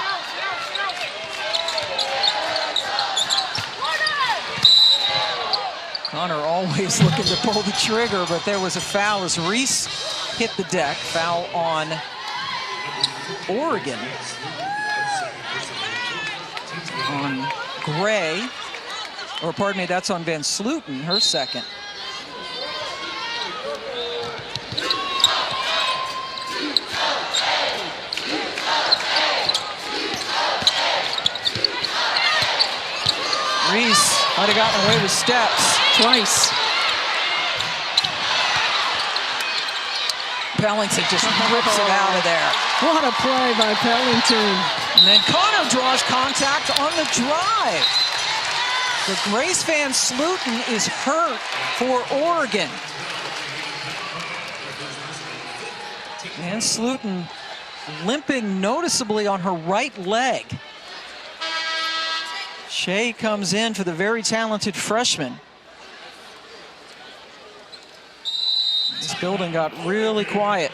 Connor always looking to pull the trigger, but there was a foul as Reese hit the deck. Foul on Oregon. On Gray, or pardon me, that's on Van Sloten, her second. Reese might have gotten away with steps. Twice. Pellington just rips it out of there. What a play by Pellington. And then Connor draws contact on the drive. The Grace Van Sloten is hurt for Oregon. Van Sloten limping noticeably on her right leg. Shea comes in for the very talented freshman. This building got really quiet.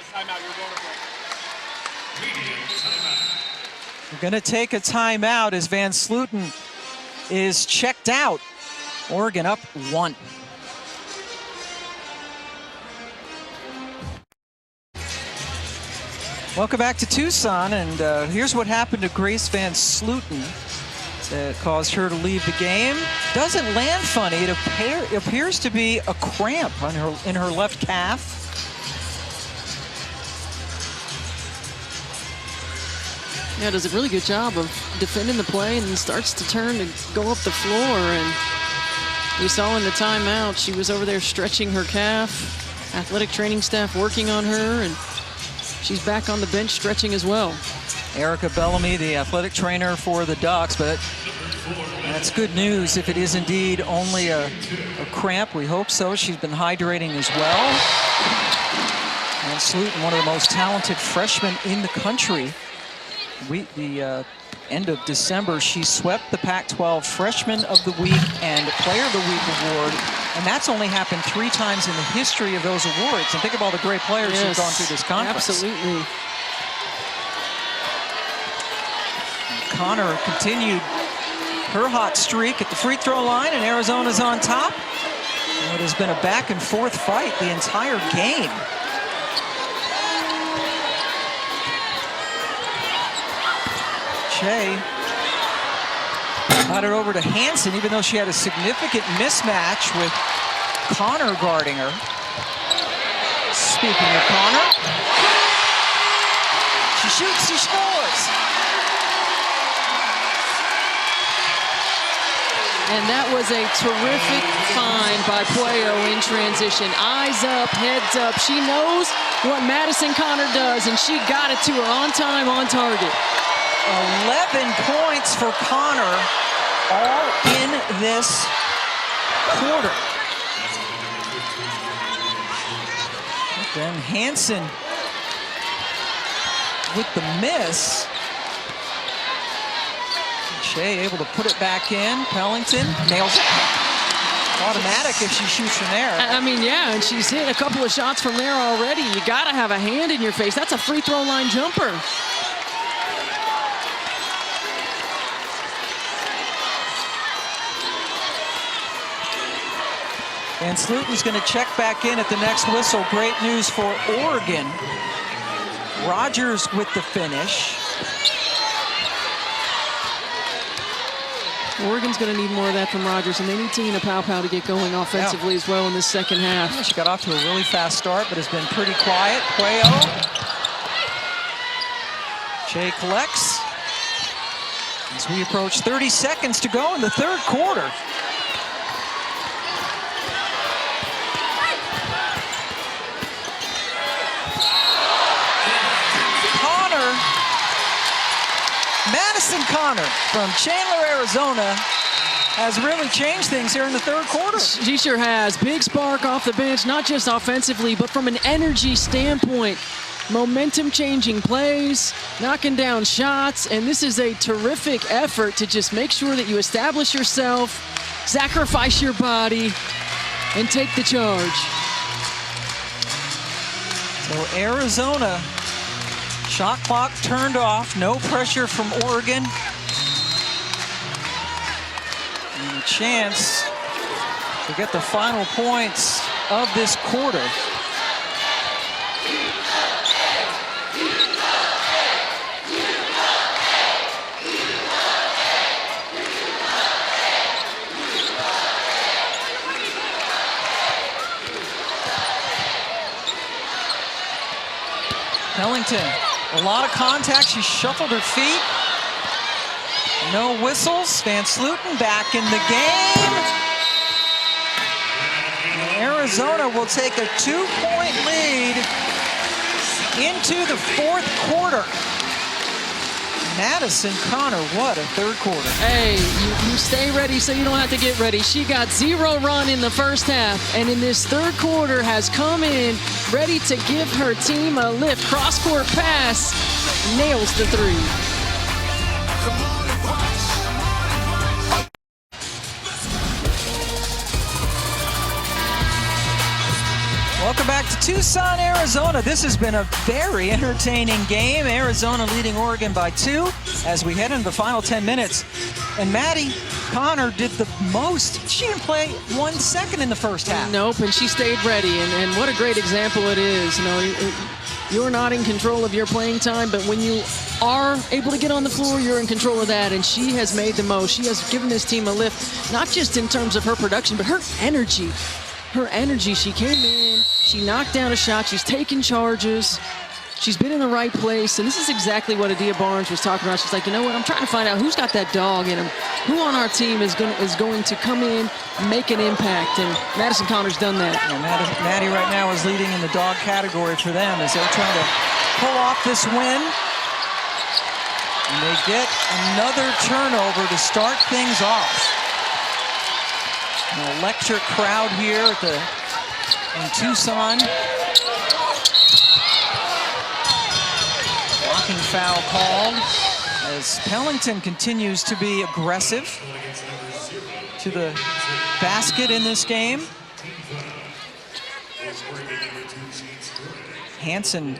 We're going to take a timeout as Van Sloten is checked out. Oregon up 1. Welcome back to Tucson, and here's what happened to Grace Van Sloten that caused her to leave the game. Doesn't land funny. It appears to be a cramp on in her left calf. Yeah, does a really good job of defending the play and then starts to turn and go up the floor. And we saw in the timeout, she was over there stretching her calf. Athletic training staff working on her, and she's back on the bench stretching as well. Erica Bellamy, the athletic trainer for the Ducks, but that's good news if it is indeed only a cramp. We hope so. She's been hydrating as well. And Slutin, one of the most talented freshmen in the country. The end of December, she swept the Pac-12 Freshman of the Week and Player of the Week award. And that's only happened 3 times in the history of those awards. And think of all the great players who've gone through this conference. Absolutely. Connor continued her hot streak at the free throw line, and Arizona's on top. It has been a back and forth fight the entire game. Shea got it over to Hansen, even though she had a significant mismatch with Connor guarding her. Speaking of Connor, she shoots, she scores. And that was a terrific find by Pueyo in transition. Eyes up, heads up. She knows what Madison Connor does, and she got it to her on time, on target. 11 points for Connor, all in this quarter. Then Hansen with the miss. Shea able to put it back in. Pellington nails it. Automatic if she shoots from there. I mean, yeah, and she's hit a couple of shots from there already. You got to have a hand in your face. That's a free throw line jumper. And Slutin's going to check back in at the next whistle. Great news for Oregon. Rogers with the finish. Oregon's going to need more of that from Rogers, and they need Tina Paopao to get going offensively as well in this second half. She got off to a really fast start, but has been pretty quiet. Pueyo. Shea collects. As we approach 30 seconds to go in the third quarter. Madison Connor from Chandler, Arizona, has really changed things here in the third quarter. She sure has. Big spark off the bench, not just offensively, but from an energy standpoint. Momentum-changing plays, knocking down shots, and this is a terrific effort to just make sure that you establish yourself, sacrifice your body, and take the charge. So Arizona, shot clock turned off, no pressure from Oregon. And a chance to get the final points of this quarter. Pellington. A lot of contact. She shuffled her feet. No whistles. Van Slutin back in the game. And Arizona will take a 2-point lead into the fourth quarter. Madison Connor, what a third quarter. Hey, you stay ready so you don't have to get ready. She got 0 run in the first half, and in this third quarter has come in ready to give her team a lift. Cross-court pass, nails the three. Welcome back to Tucson, Arizona. This has been a very entertaining game. Arizona leading Oregon by 2 as we head into the final 10 minutes. And Maddie Connor did the most. She didn't play 1 second in the first half. Nope, and she stayed ready. And what a great example it is. You know, you're not in control of your playing time, but when you are able to get on the floor, you're in control of that. And she has made the most. She has given this team a lift, not just in terms of her production, but her energy. Her energy, she came in, she knocked down a shot, she's taken charges, she's been in the right place, and this is exactly what Adia Barnes was talking about. She's like, you know what, I'm trying to find out who's got that dog in him, who on our team is going to come in, make an impact, and Madison Connor's done that. Yeah, Maddie right now is leading in the dog category for them as they're trying to pull off this win. And they get another turnover to start things off. An electric crowd here in Tucson. Blocking foul called as Pellington continues to be aggressive to the basket in this game. Hansen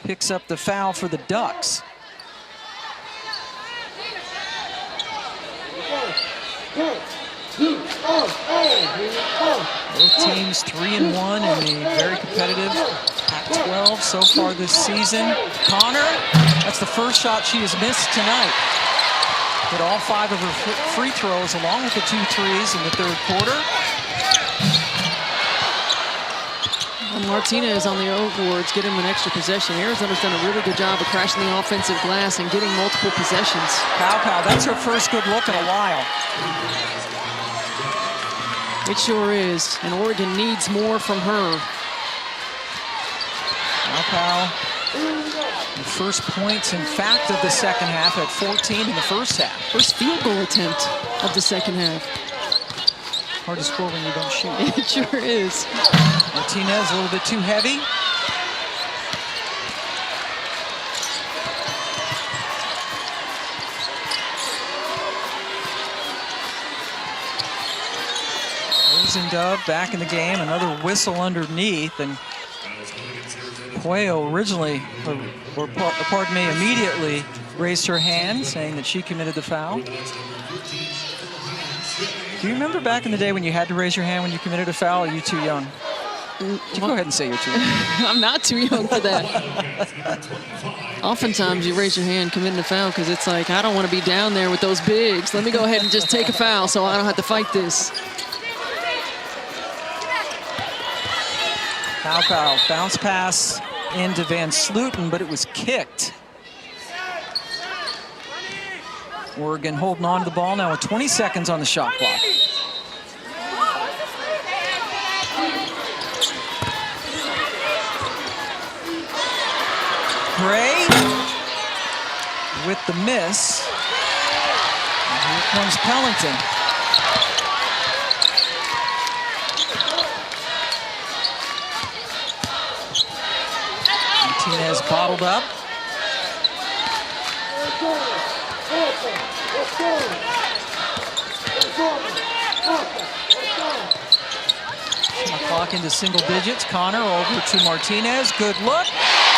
picks up the foul for the Ducks. Both teams 3-1 in the very competitive Pac-12 so far this season. Connor, that's the first shot she has missed tonight. Hit all 5 of her free throws along with the 2 threes in the third quarter. And Martinez on the boards, get him an extra possession. Arizona's done a really good job of crashing the offensive glass and getting multiple possessions. Pow, that's her first good look in a while. It sure is, and Oregon needs more from her. Pow, the first points, in fact, of the second half at 14 in the first half. First field goal attempt of the second half. Hard to score when you don't shoot. It sure is. Martinez a little bit too heavy. Rosendove back in the game, another whistle underneath, and Puello originally, or pardon me, immediately raised her hand, saying that she committed the foul. Do you remember back in the day when you had to raise your hand when you committed a foul, or are you too young? You go ahead and say you're too young. I'm not too young for that. Oftentimes you raise your hand committing a foul because it's like, I don't want to be down there with those bigs. Let me go ahead and just take a foul so I don't have to fight this. Pow, bounce pass into Van Sluten, but it was kicked. Oregon holding on to the ball now with 20 seconds on the shot clock. Gray with the miss. And here comes Pellington. Martinez bottled up. Clock into single digits. Connor over to Martinez. Good look.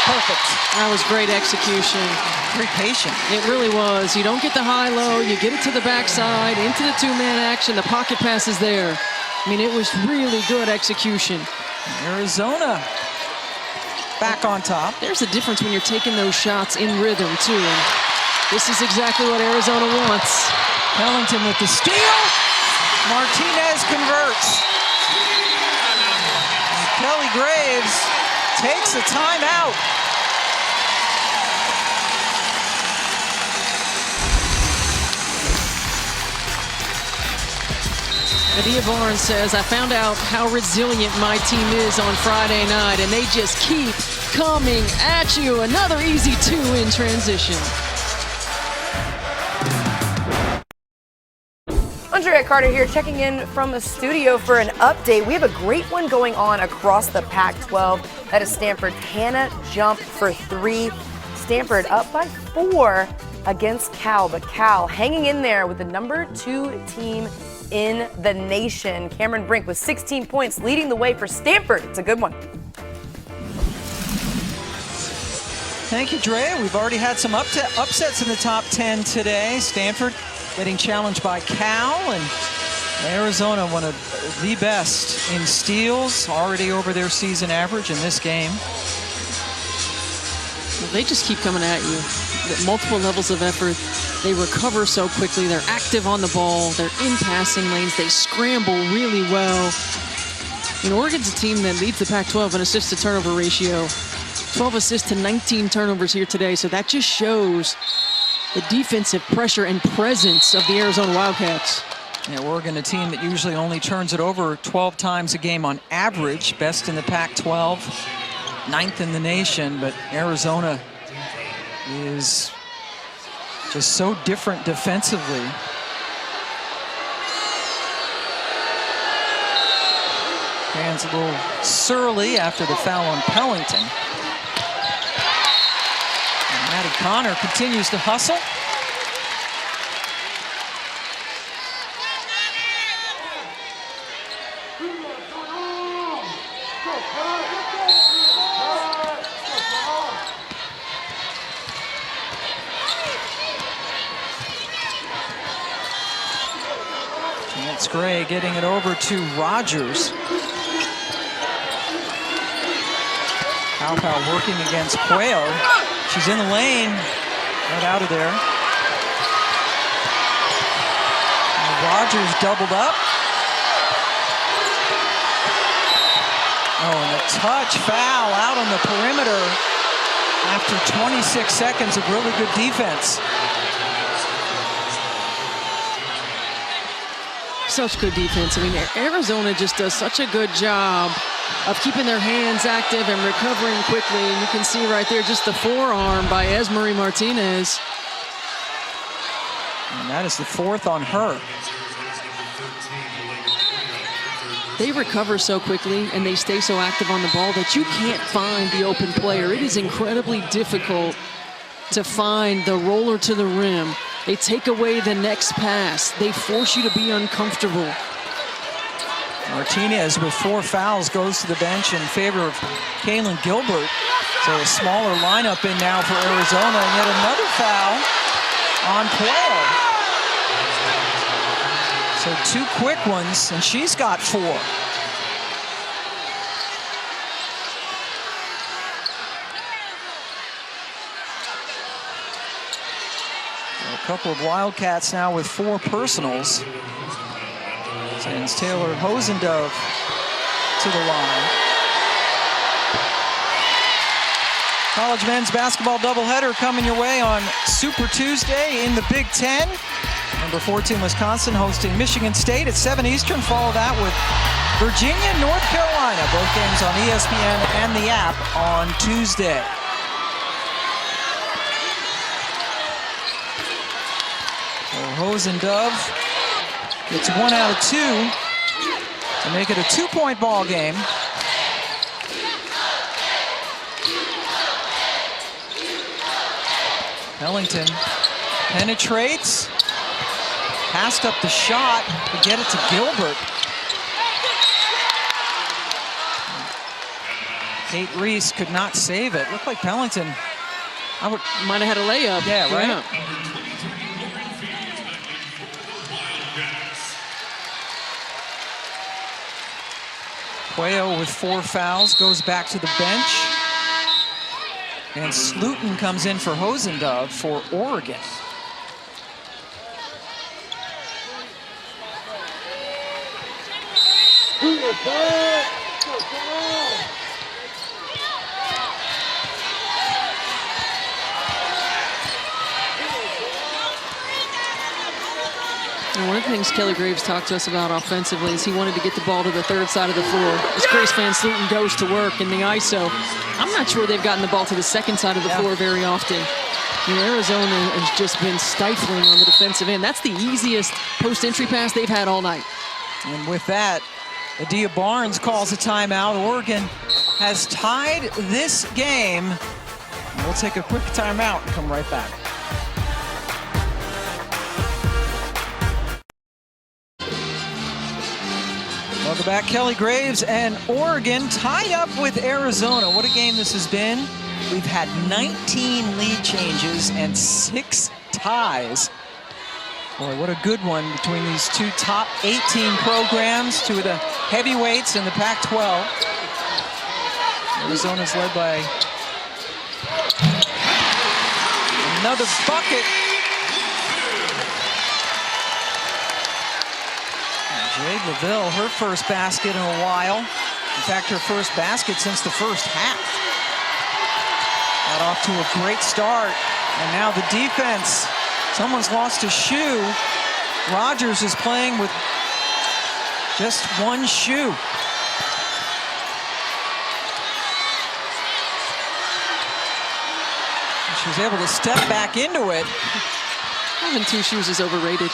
Perfect. That was great execution. Very patient. It really was. You don't get the high-low. You get it to the backside, into the 2-man action. The pocket pass is there. I mean, it was really good execution. Arizona back on top. There's a difference when you're taking those shots in rhythm, too. And this is exactly what Arizona wants. Pellington with the steal. Martinez converts. And Kelly Graves takes a timeout. Adia Barnes says, I found out how resilient my team is on Friday night, and they just keep coming at you. Another easy 2 in transition. Andrea Carter here, checking in from the studio for an update. We have a great one going on across the Pac-12. That is Stanford's Hannah Jump for 3. Stanford up by 4 against Cal, but Cal hanging in there with the number 2 team in the nation. Cameron Brink with 16 points leading the way for Stanford. It's a good one. Thank you, Drea. We've already had some upsets in the top 10 today. Stanford getting challenged by Cal, and Arizona, one of the best in steals, already over their season average in this game. Well, they just keep coming at you. Multiple levels of effort. They recover so quickly. They're active on the ball. They're in passing lanes. They scramble really well. And Oregon's a team that leads the Pac-12 in assist to turnover ratio. 12 assists to 19 turnovers here today. So that just shows the defensive pressure and presence of the Arizona Wildcats. Yeah, Oregon, a team that usually only turns it over 12 times a game on average. Best in the Pac-12, 9th in the nation, but Arizona is Just so different defensively. Fans a little surly after the foul on Pellington. And Maddie Connor continues to hustle. Chance Gray getting it over to Rogers. Paopao working against Pueyo. She's in the lane, right out of there. And Rogers doubled up. Oh, and a touch foul out on the perimeter after 26 seconds of really good defense. Such good defense. I mean, Arizona just does such a good job of keeping their hands active and recovering quickly. And you can see right there just the forearm by Esmery Martinez. And that is the fourth on her. They recover so quickly and they stay so active on the ball that you can't find the open player. It is incredibly difficult to find the roller to the rim. They take away the next pass. They force you to be uncomfortable. Martinez with 4 fouls goes to the bench in favor of Kaylin Gilbert. So a smaller lineup in now for Arizona, and yet another foul on Pueyo. So 2 quick ones, and she's got 4. A couple of Wildcats now with 4 personals. Sends Taylor Hosendove to the line. College men's basketball doubleheader coming your way on Super Tuesday in the Big Ten. Number 14, Wisconsin hosting Michigan State at 7 Eastern. Follow that with Virginia, North Carolina. Both games on ESPN and the app on Tuesday. Hosendove gets 1 out of 2 to make it a 2-point ball game. Pellington penetrates, passed up the shot to get it to Gilbert. Kate Reese could not save it. Looked like Pellington might have had a layup. Yeah, right? Yeah. Pueyo with 4 fouls goes back to the bench. And Slutin comes in for Hosendove for Oregon. And one of the things Kelly Graves talked to us about offensively is he wanted to get the ball to the third side of the floor. As Grace Van Sloten goes to work in the ISO, I'm not sure they've gotten the ball to the second side of the floor very often. You know, Arizona has just been stifling on the defensive end. That's the easiest post-entry pass they've had all night. And with that, Adia Barnes calls a timeout. Oregon has tied this game. We'll take a quick timeout and come right back. Welcome back. Kelly Graves and Oregon tied up with Arizona. What a game this has been. We've had 19 lead changes and 6 ties. Boy, what a good one between these 2 top 18 programs, 2 of the heavyweights in the Pac-12. Arizona's led by another bucket. Jade LaVille, her first basket in a while. In fact, her first basket since the first half. Got off to a great start. And now the defense. Someone's lost a shoe. Rogers is playing with just 1 shoe. She was able to step back into it. Having 2 shoes is overrated.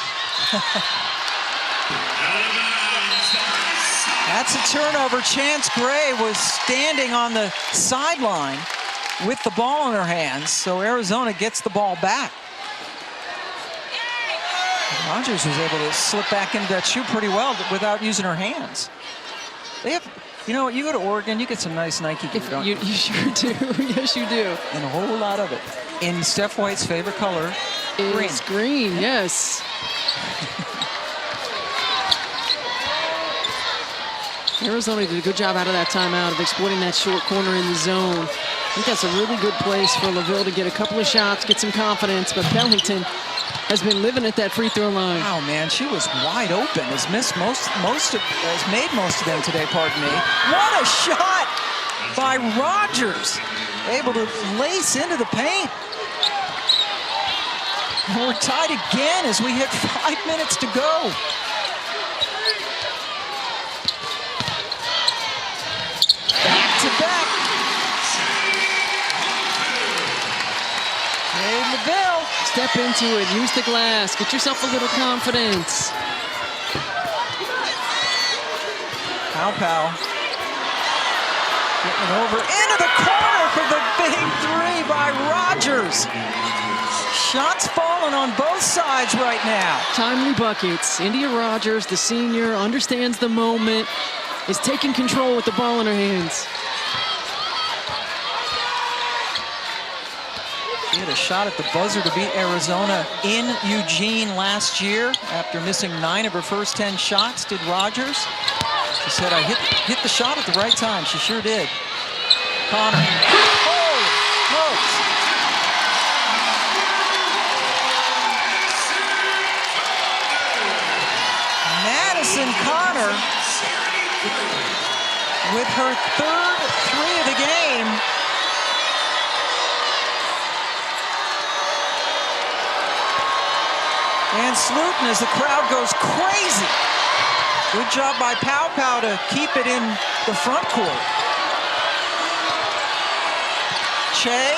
That's a turnover. Chance Gray was standing on the sideline with the ball in her hands, so Arizona gets the ball back. Rogers was able to slip back into that shoe pretty well without using her hands. They have, you know what, you go to Oregon, you get some nice Nike gear, don't you? You sure do. Yes, you do. And a whole lot of it. In Steph White's favorite color, green. It's green, yes. Arizona did a good job out of that timeout of exploiting that short corner in the zone. I think that's a really good place for LaVille to get a couple of shots, get some confidence, but Bellington has been living at that free throw line. Wow, man, she was wide open. Has missed has made most of them today, pardon me. What a shot by Rogers. Able to lace into the paint. And we're tied again as we hit 5 minutes to go. Back to back. Hey, LaVille. Step into it, use the glass, get yourself a little confidence. Pow. Getting it over into the corner for the big 3 by Rogers. Shots falling on both sides right now. Timely buckets. India Rogers, the senior, understands the moment, is taking control with the ball in her hands. She had a shot at the buzzer to beat Arizona in Eugene last year after missing 9 of her first 10 shots, did Rogers. She said, I hit the shot at the right time. She sure did. Connor. Holy smokes. Madison Connor with her 3rd 3 of the game. And Slutin as the crowd goes crazy. Good job by Pow to keep it in the front court. Che.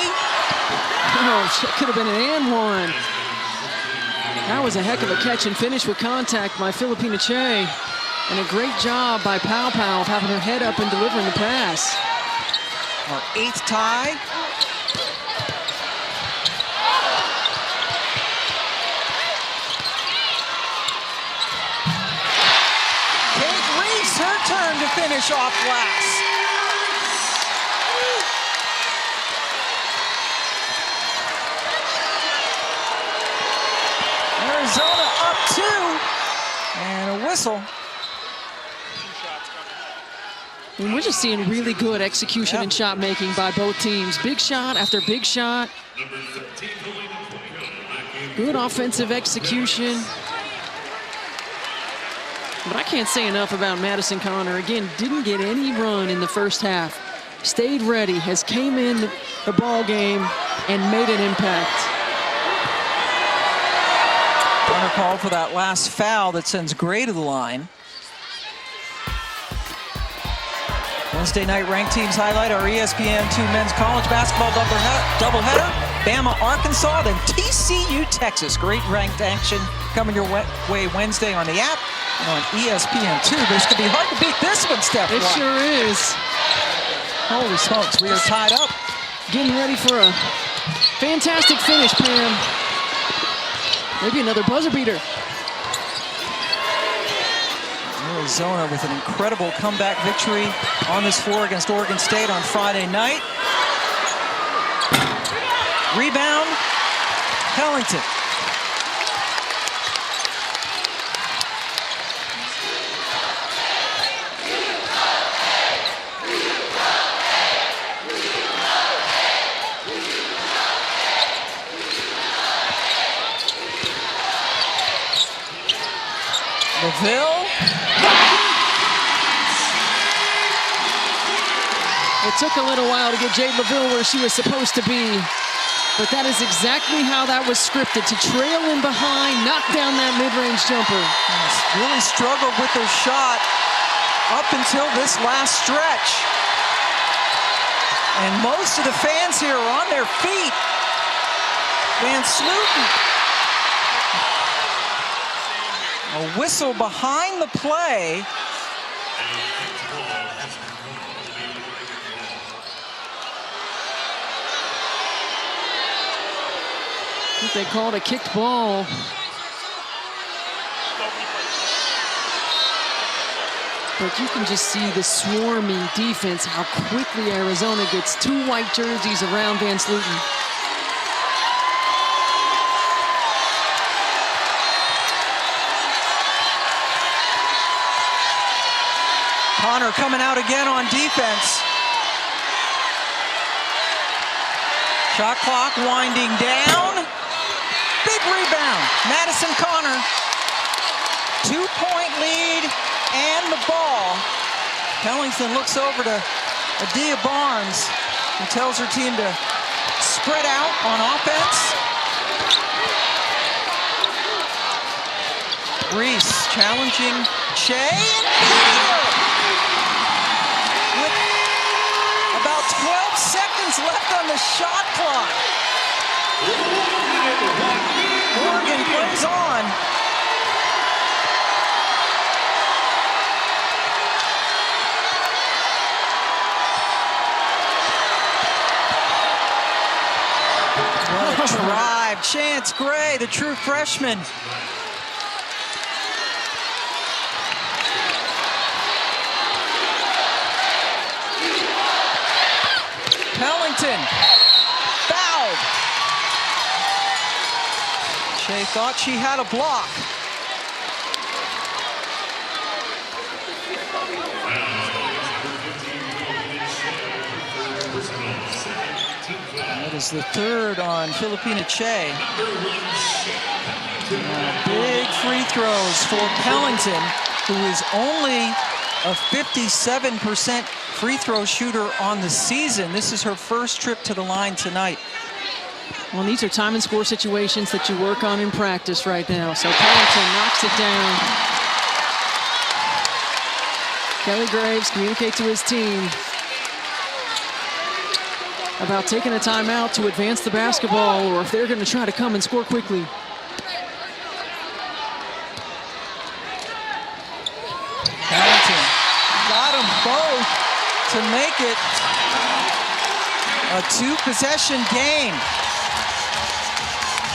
Oh, it could have been an and one. That was a heck of a catch and finish with contact by Filipina Che. And a great job by Pow of having her head up and delivering the pass. Our 8th tie. Her turn to finish off glass. Arizona up 2, and a whistle. And we're just seeing really good execution and shot making by both teams. Big shot after big shot. Good offensive execution. But I can't say enough about Madison Connor. Again, didn't get any run in the first half. Stayed ready, has came in the ball game and made an impact. Connor called for that last foul that sends Gray to the line. Wednesday night ranked teams highlight our ESPN2 men's college basketball doubleheader. Bama, Arkansas, then TCU, Texas. Great ranked action coming your way Wednesday on the app and on ESPN2. But it's going to be hard to beat this one, Steph. It sure is. Holy smokes, we are tied up. Getting ready for a fantastic finish, Pam. Maybe another buzzer beater. Arizona with an incredible comeback victory on this floor against Oregon State on Friday night. Rebound, Pellington. LaVille. It took a little while to get Jade LaVille where she was supposed to be, but that is exactly how that was scripted, to trail in behind, knock down that mid-range jumper. Really struggled with her shot up until this last stretch. And most of the fans here are on their feet. Van Slutin A whistle behind the play. I think they called a kicked ball. But you can just see the swarming defense, how quickly Arizona gets 2 white jerseys around VanSlooten. Connor coming out again on defense. Shot clock winding down. Big rebound. Madison Connor. 2-point lead and the ball. Pellington looks over to Adia Barnes, who tells her team to spread out on offense. Reese challenging Shea. With about 12 seconds left on the shot clock. Oregon plays on. What a drive. Chance Gray, the true freshman. Pellington, fouled. Shea thought she had a block. That is the third on Filipina Che. Big free throws for Pellington, who is only a 57% free throw shooter on the season. This is her first trip to the line tonight. Well, these are time and score situations that you work on in practice right now. So Pellington knocks it down. Kelly Graves communicates to his team about taking a timeout to advance the basketball, or if they're going to try to come and score quickly. Pellington got them both to make it a 2-possession game.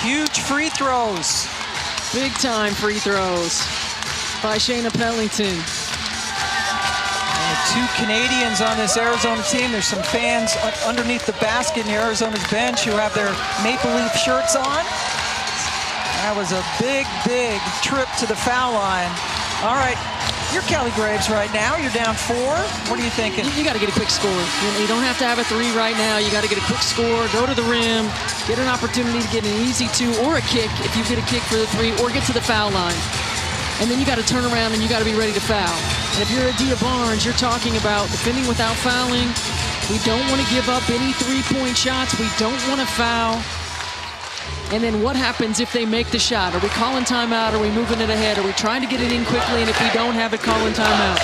Huge free throws. Big time free throws by Shayna Pellington. And the 2 Canadians on this Arizona team. There's some fans underneath the basket in Arizona's bench who have their Maple Leaf shirts on. That was a big, big trip to the foul line. All right, you're Kelly Graves right now. You're down 4. What are you thinking? You got to get a quick score. You don't have to have a 3 right now. You got to get a quick score, go to the rim, get an opportunity to get an easy 2 or a kick if you get a kick for the 3, or get to the foul line. And then you got to turn around and you got to be ready to foul. And if you're Adia Barnes, you're talking about defending without fouling. We don't want to give up any 3-point shots. We don't want to foul. And then what happens if they make the shot? Are we calling timeout? Are we moving it ahead? Are we trying to get it in quickly? And if we don't have it, calling timeout.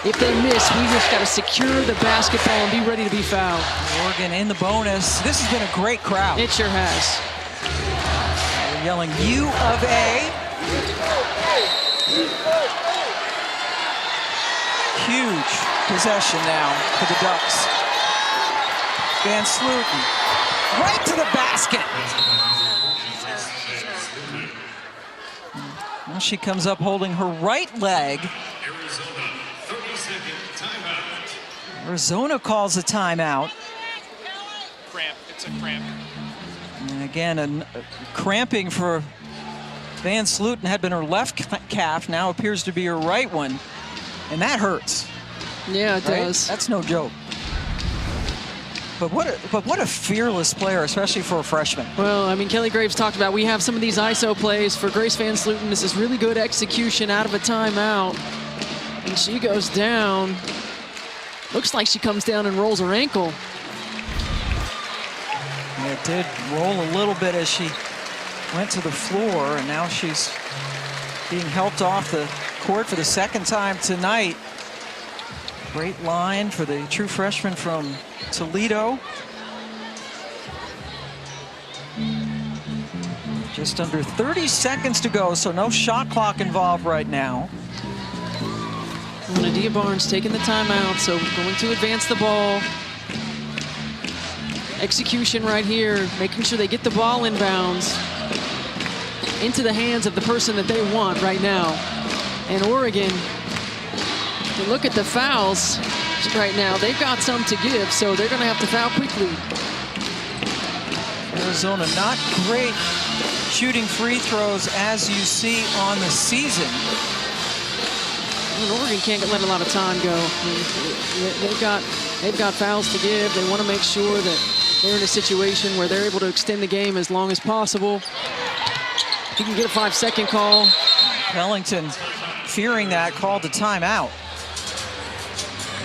If they miss, we just got to secure the basketball and be ready to be fouled. Oregon in the bonus. This has been a great crowd. It sure has. They're yelling U of A. Huge possession now for the Ducks. VanSlooten right to the basket. Now she comes up holding her right leg. Arizona, 30-second timeout. Arizona calls a timeout. Cramp, it's a cramp. And again, cramping for VanSlooten. Had been her left calf, now appears to be her right one. And that hurts. Yeah, it Right? does. That's no joke. But what a fearless player, especially for a freshman. Well, I mean, Kelly Graves talked about we have some of these ISO plays for Grace VanSlooten. This is really good execution out of a timeout. And she goes down. Looks like she comes down and rolls her ankle. And it did roll a little bit as she went to the floor, and now she's being helped off the court for the second time tonight. Great line for the true freshman from Toledo. Just under 30 seconds to go, so no shot clock involved right now. And Adia Barnes taking the timeout, so going to advance the ball. Execution right here, making sure they get the ball inbounds into the hands of the person that they want right now. And Oregon, you look at the fouls right now, they've got some to give, so they're gonna have to foul quickly. Arizona not great shooting free throws as you see on the season. And Oregon can't let a lot of time go. I mean, they've got fouls to give. They want to make sure that they're in a situation where they're able to extend the game as long as possible. You can get a 5-second call. Pellington, fearing that, called a timeout.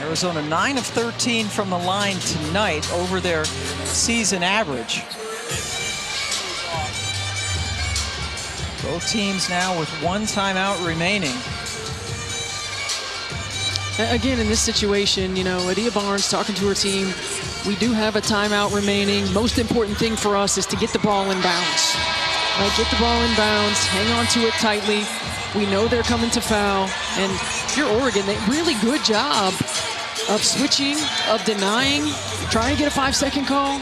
Arizona 9 of 13 from the line tonight, over their season average. Both teams now with 1 timeout remaining. Again, in this situation, you know, Adia Barnes talking to her team, we do have a timeout remaining. Most important thing for us is to get the ball in bounds. Right, get the ball in bounds, hang on to it tightly. We know they're coming to foul. And if you're Oregon, they really good job of switching, of denying, trying to get a 5-second call.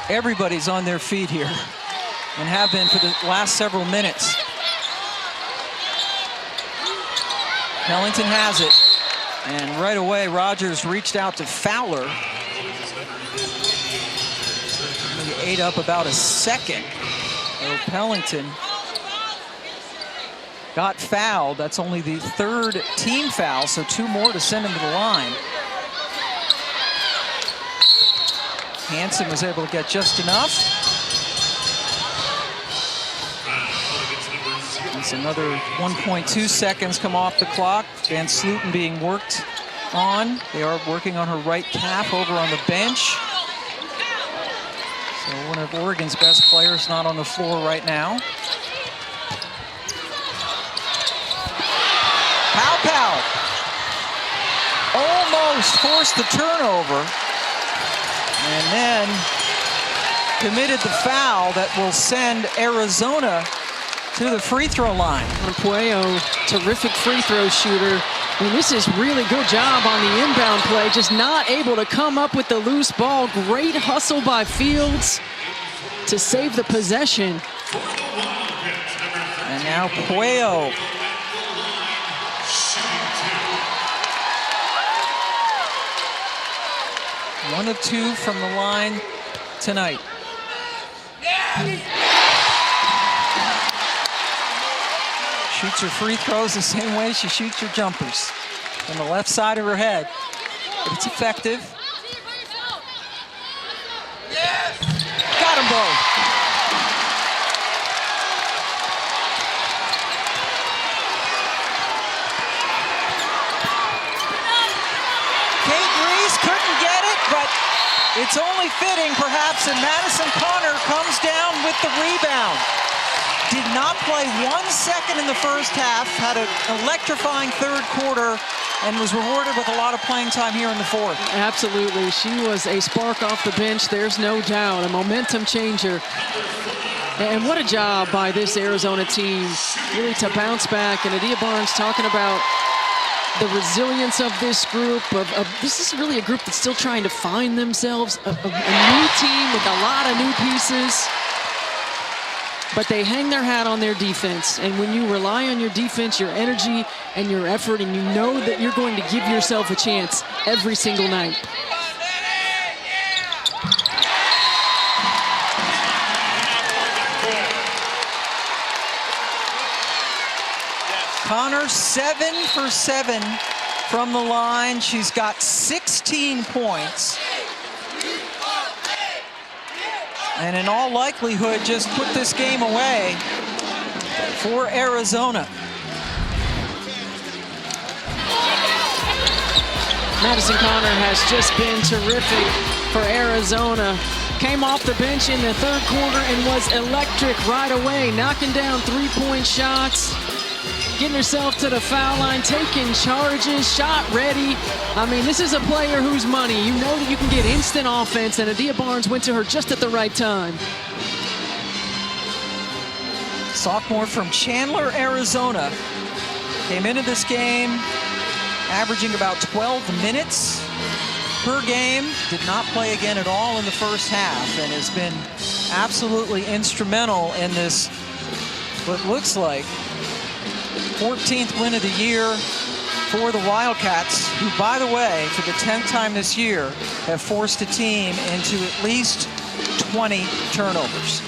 Everybody's on their feet here and have been for the last several minutes. Pellington has it, and right away Rogers reached out to Fowler. He ate up about a second. So Pellington got fouled. That's only the 3rd team foul, so 2 more to send him to the line. Hansen was able to get just enough. It's another 1.2 seconds come off the clock. Van Sluten being worked on. They are working on her right calf over on the bench. So one of Oregon's best players not on the floor right now. Paopao almost forced the turnover, and then committed the foul that will send Arizona to the free throw line. Pueyo, terrific free throw shooter. I mean, this is really good job on the inbound play, just not able to come up with the loose ball. Great hustle by Fields to save the possession. And now Pueyo. One of 2 from the line tonight. Shoots her free throws the same way she shoots her jumpers, from the left side of her head. But it's effective. Got them both. Kate Reese couldn't get it, but it's only fitting perhaps that Madison Connor comes down with the rebound. Did not play 1 second in the first half, had an electrifying 3rd quarter, and was rewarded with a lot of playing time here in the 4th. Absolutely, she was a spark off the bench, there's no doubt, a momentum changer. And what a job by this Arizona team, really to bounce back. And Adia Barnes talking about the resilience of this group. This is really a group that's still trying to find themselves, a new team with a lot of new pieces. But they hang their hat on their defense. And when you rely on your defense, your energy, and your effort, and you know that you're going to give yourself a chance every single night. Connor 7 for 7 from the line. She's got 16 points. And in all likelihood, just put this game away for Arizona. Madison Connor has just been terrific for Arizona. Came off the bench in the 3rd quarter and was electric right away, knocking down 3-point shots. getting herself to the foul line, taking charges, shot ready. I mean, this is a player who's money. You know that you can get instant offense, and Adia Barnes went to her just at the right time. Sophomore from Chandler, Arizona. Came into this game averaging about 12 minutes per game. Did not play again at all in the first half and has been absolutely instrumental in this, what looks like 14th win of the year for the Wildcats, who, by the way, for the 10th time this year, have forced a team into at least 20 turnovers.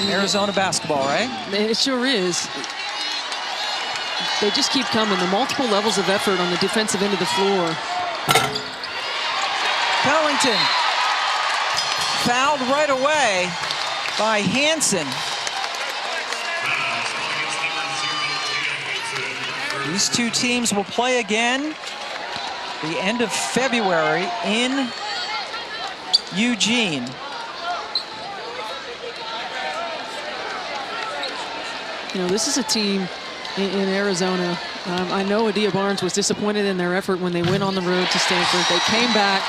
Arizona basketball, right? It sure is. They just keep coming. The multiple levels of effort on the defensive end of the floor. Pellington fouled right away by Hansen. These two teams will play again the end of February in Eugene. You know, this is a team in Arizona. I know Adia Barnes was disappointed in their effort when they went on the road to Stanford. They came back.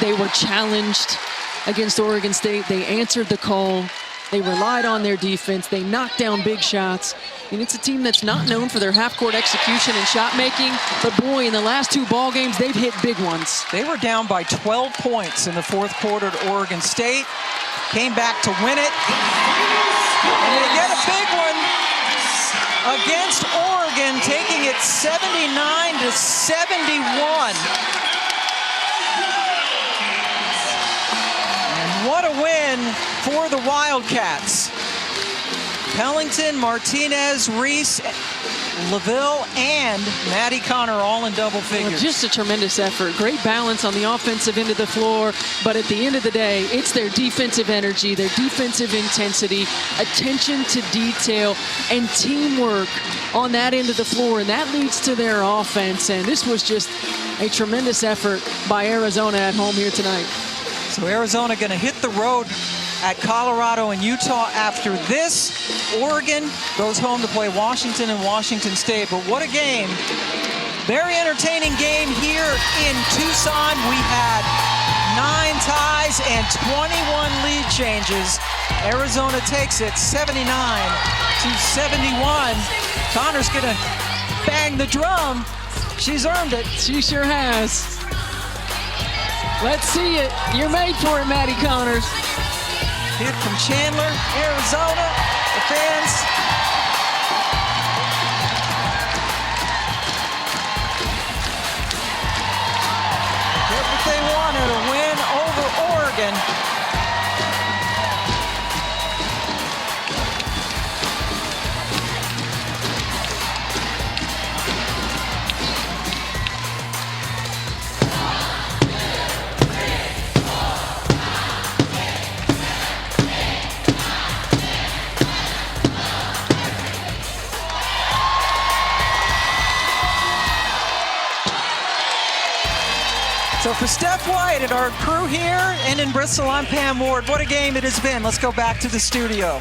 They were challenged against Oregon State. They answered the call. They relied on their defense. They knocked down big shots. And it's a team that's not known for their half-court execution and shot making, but boy, in the last two ball games, they've hit big ones. They were down by 12 points in the fourth quarter to Oregon State. Came back to win it. And they get a big one against Oregon, taking it 79-71. And what a win for the Wildcats. Pellington, Martinez, Reese, LaVille, and Maddie Connor all in double figures. Well, just a tremendous effort. Great balance on the offensive end of the floor. But at the end of the day, it's their defensive energy, their defensive intensity, attention to detail, and teamwork on that end of the floor. And that leads to their offense. And this was just a tremendous effort by Arizona at home here tonight. So Arizona going to hit the road at Colorado and Utah after this. Oregon goes home to play Washington and Washington State. But what a game. Very entertaining game here in Tucson. We had 9 ties and 21 lead changes. Arizona takes it 79-71. Connor's going to bang the drum. She's earned it. She sure has. Let's see it. You're made for it, Maddie Connors. Hit from Chandler, Arizona. The fans get what they wanted, a win over Oregon. So for Steph White and our crew here and in Bristol, I'm Pam Ward. What a game it has been. Let's go back to the studio.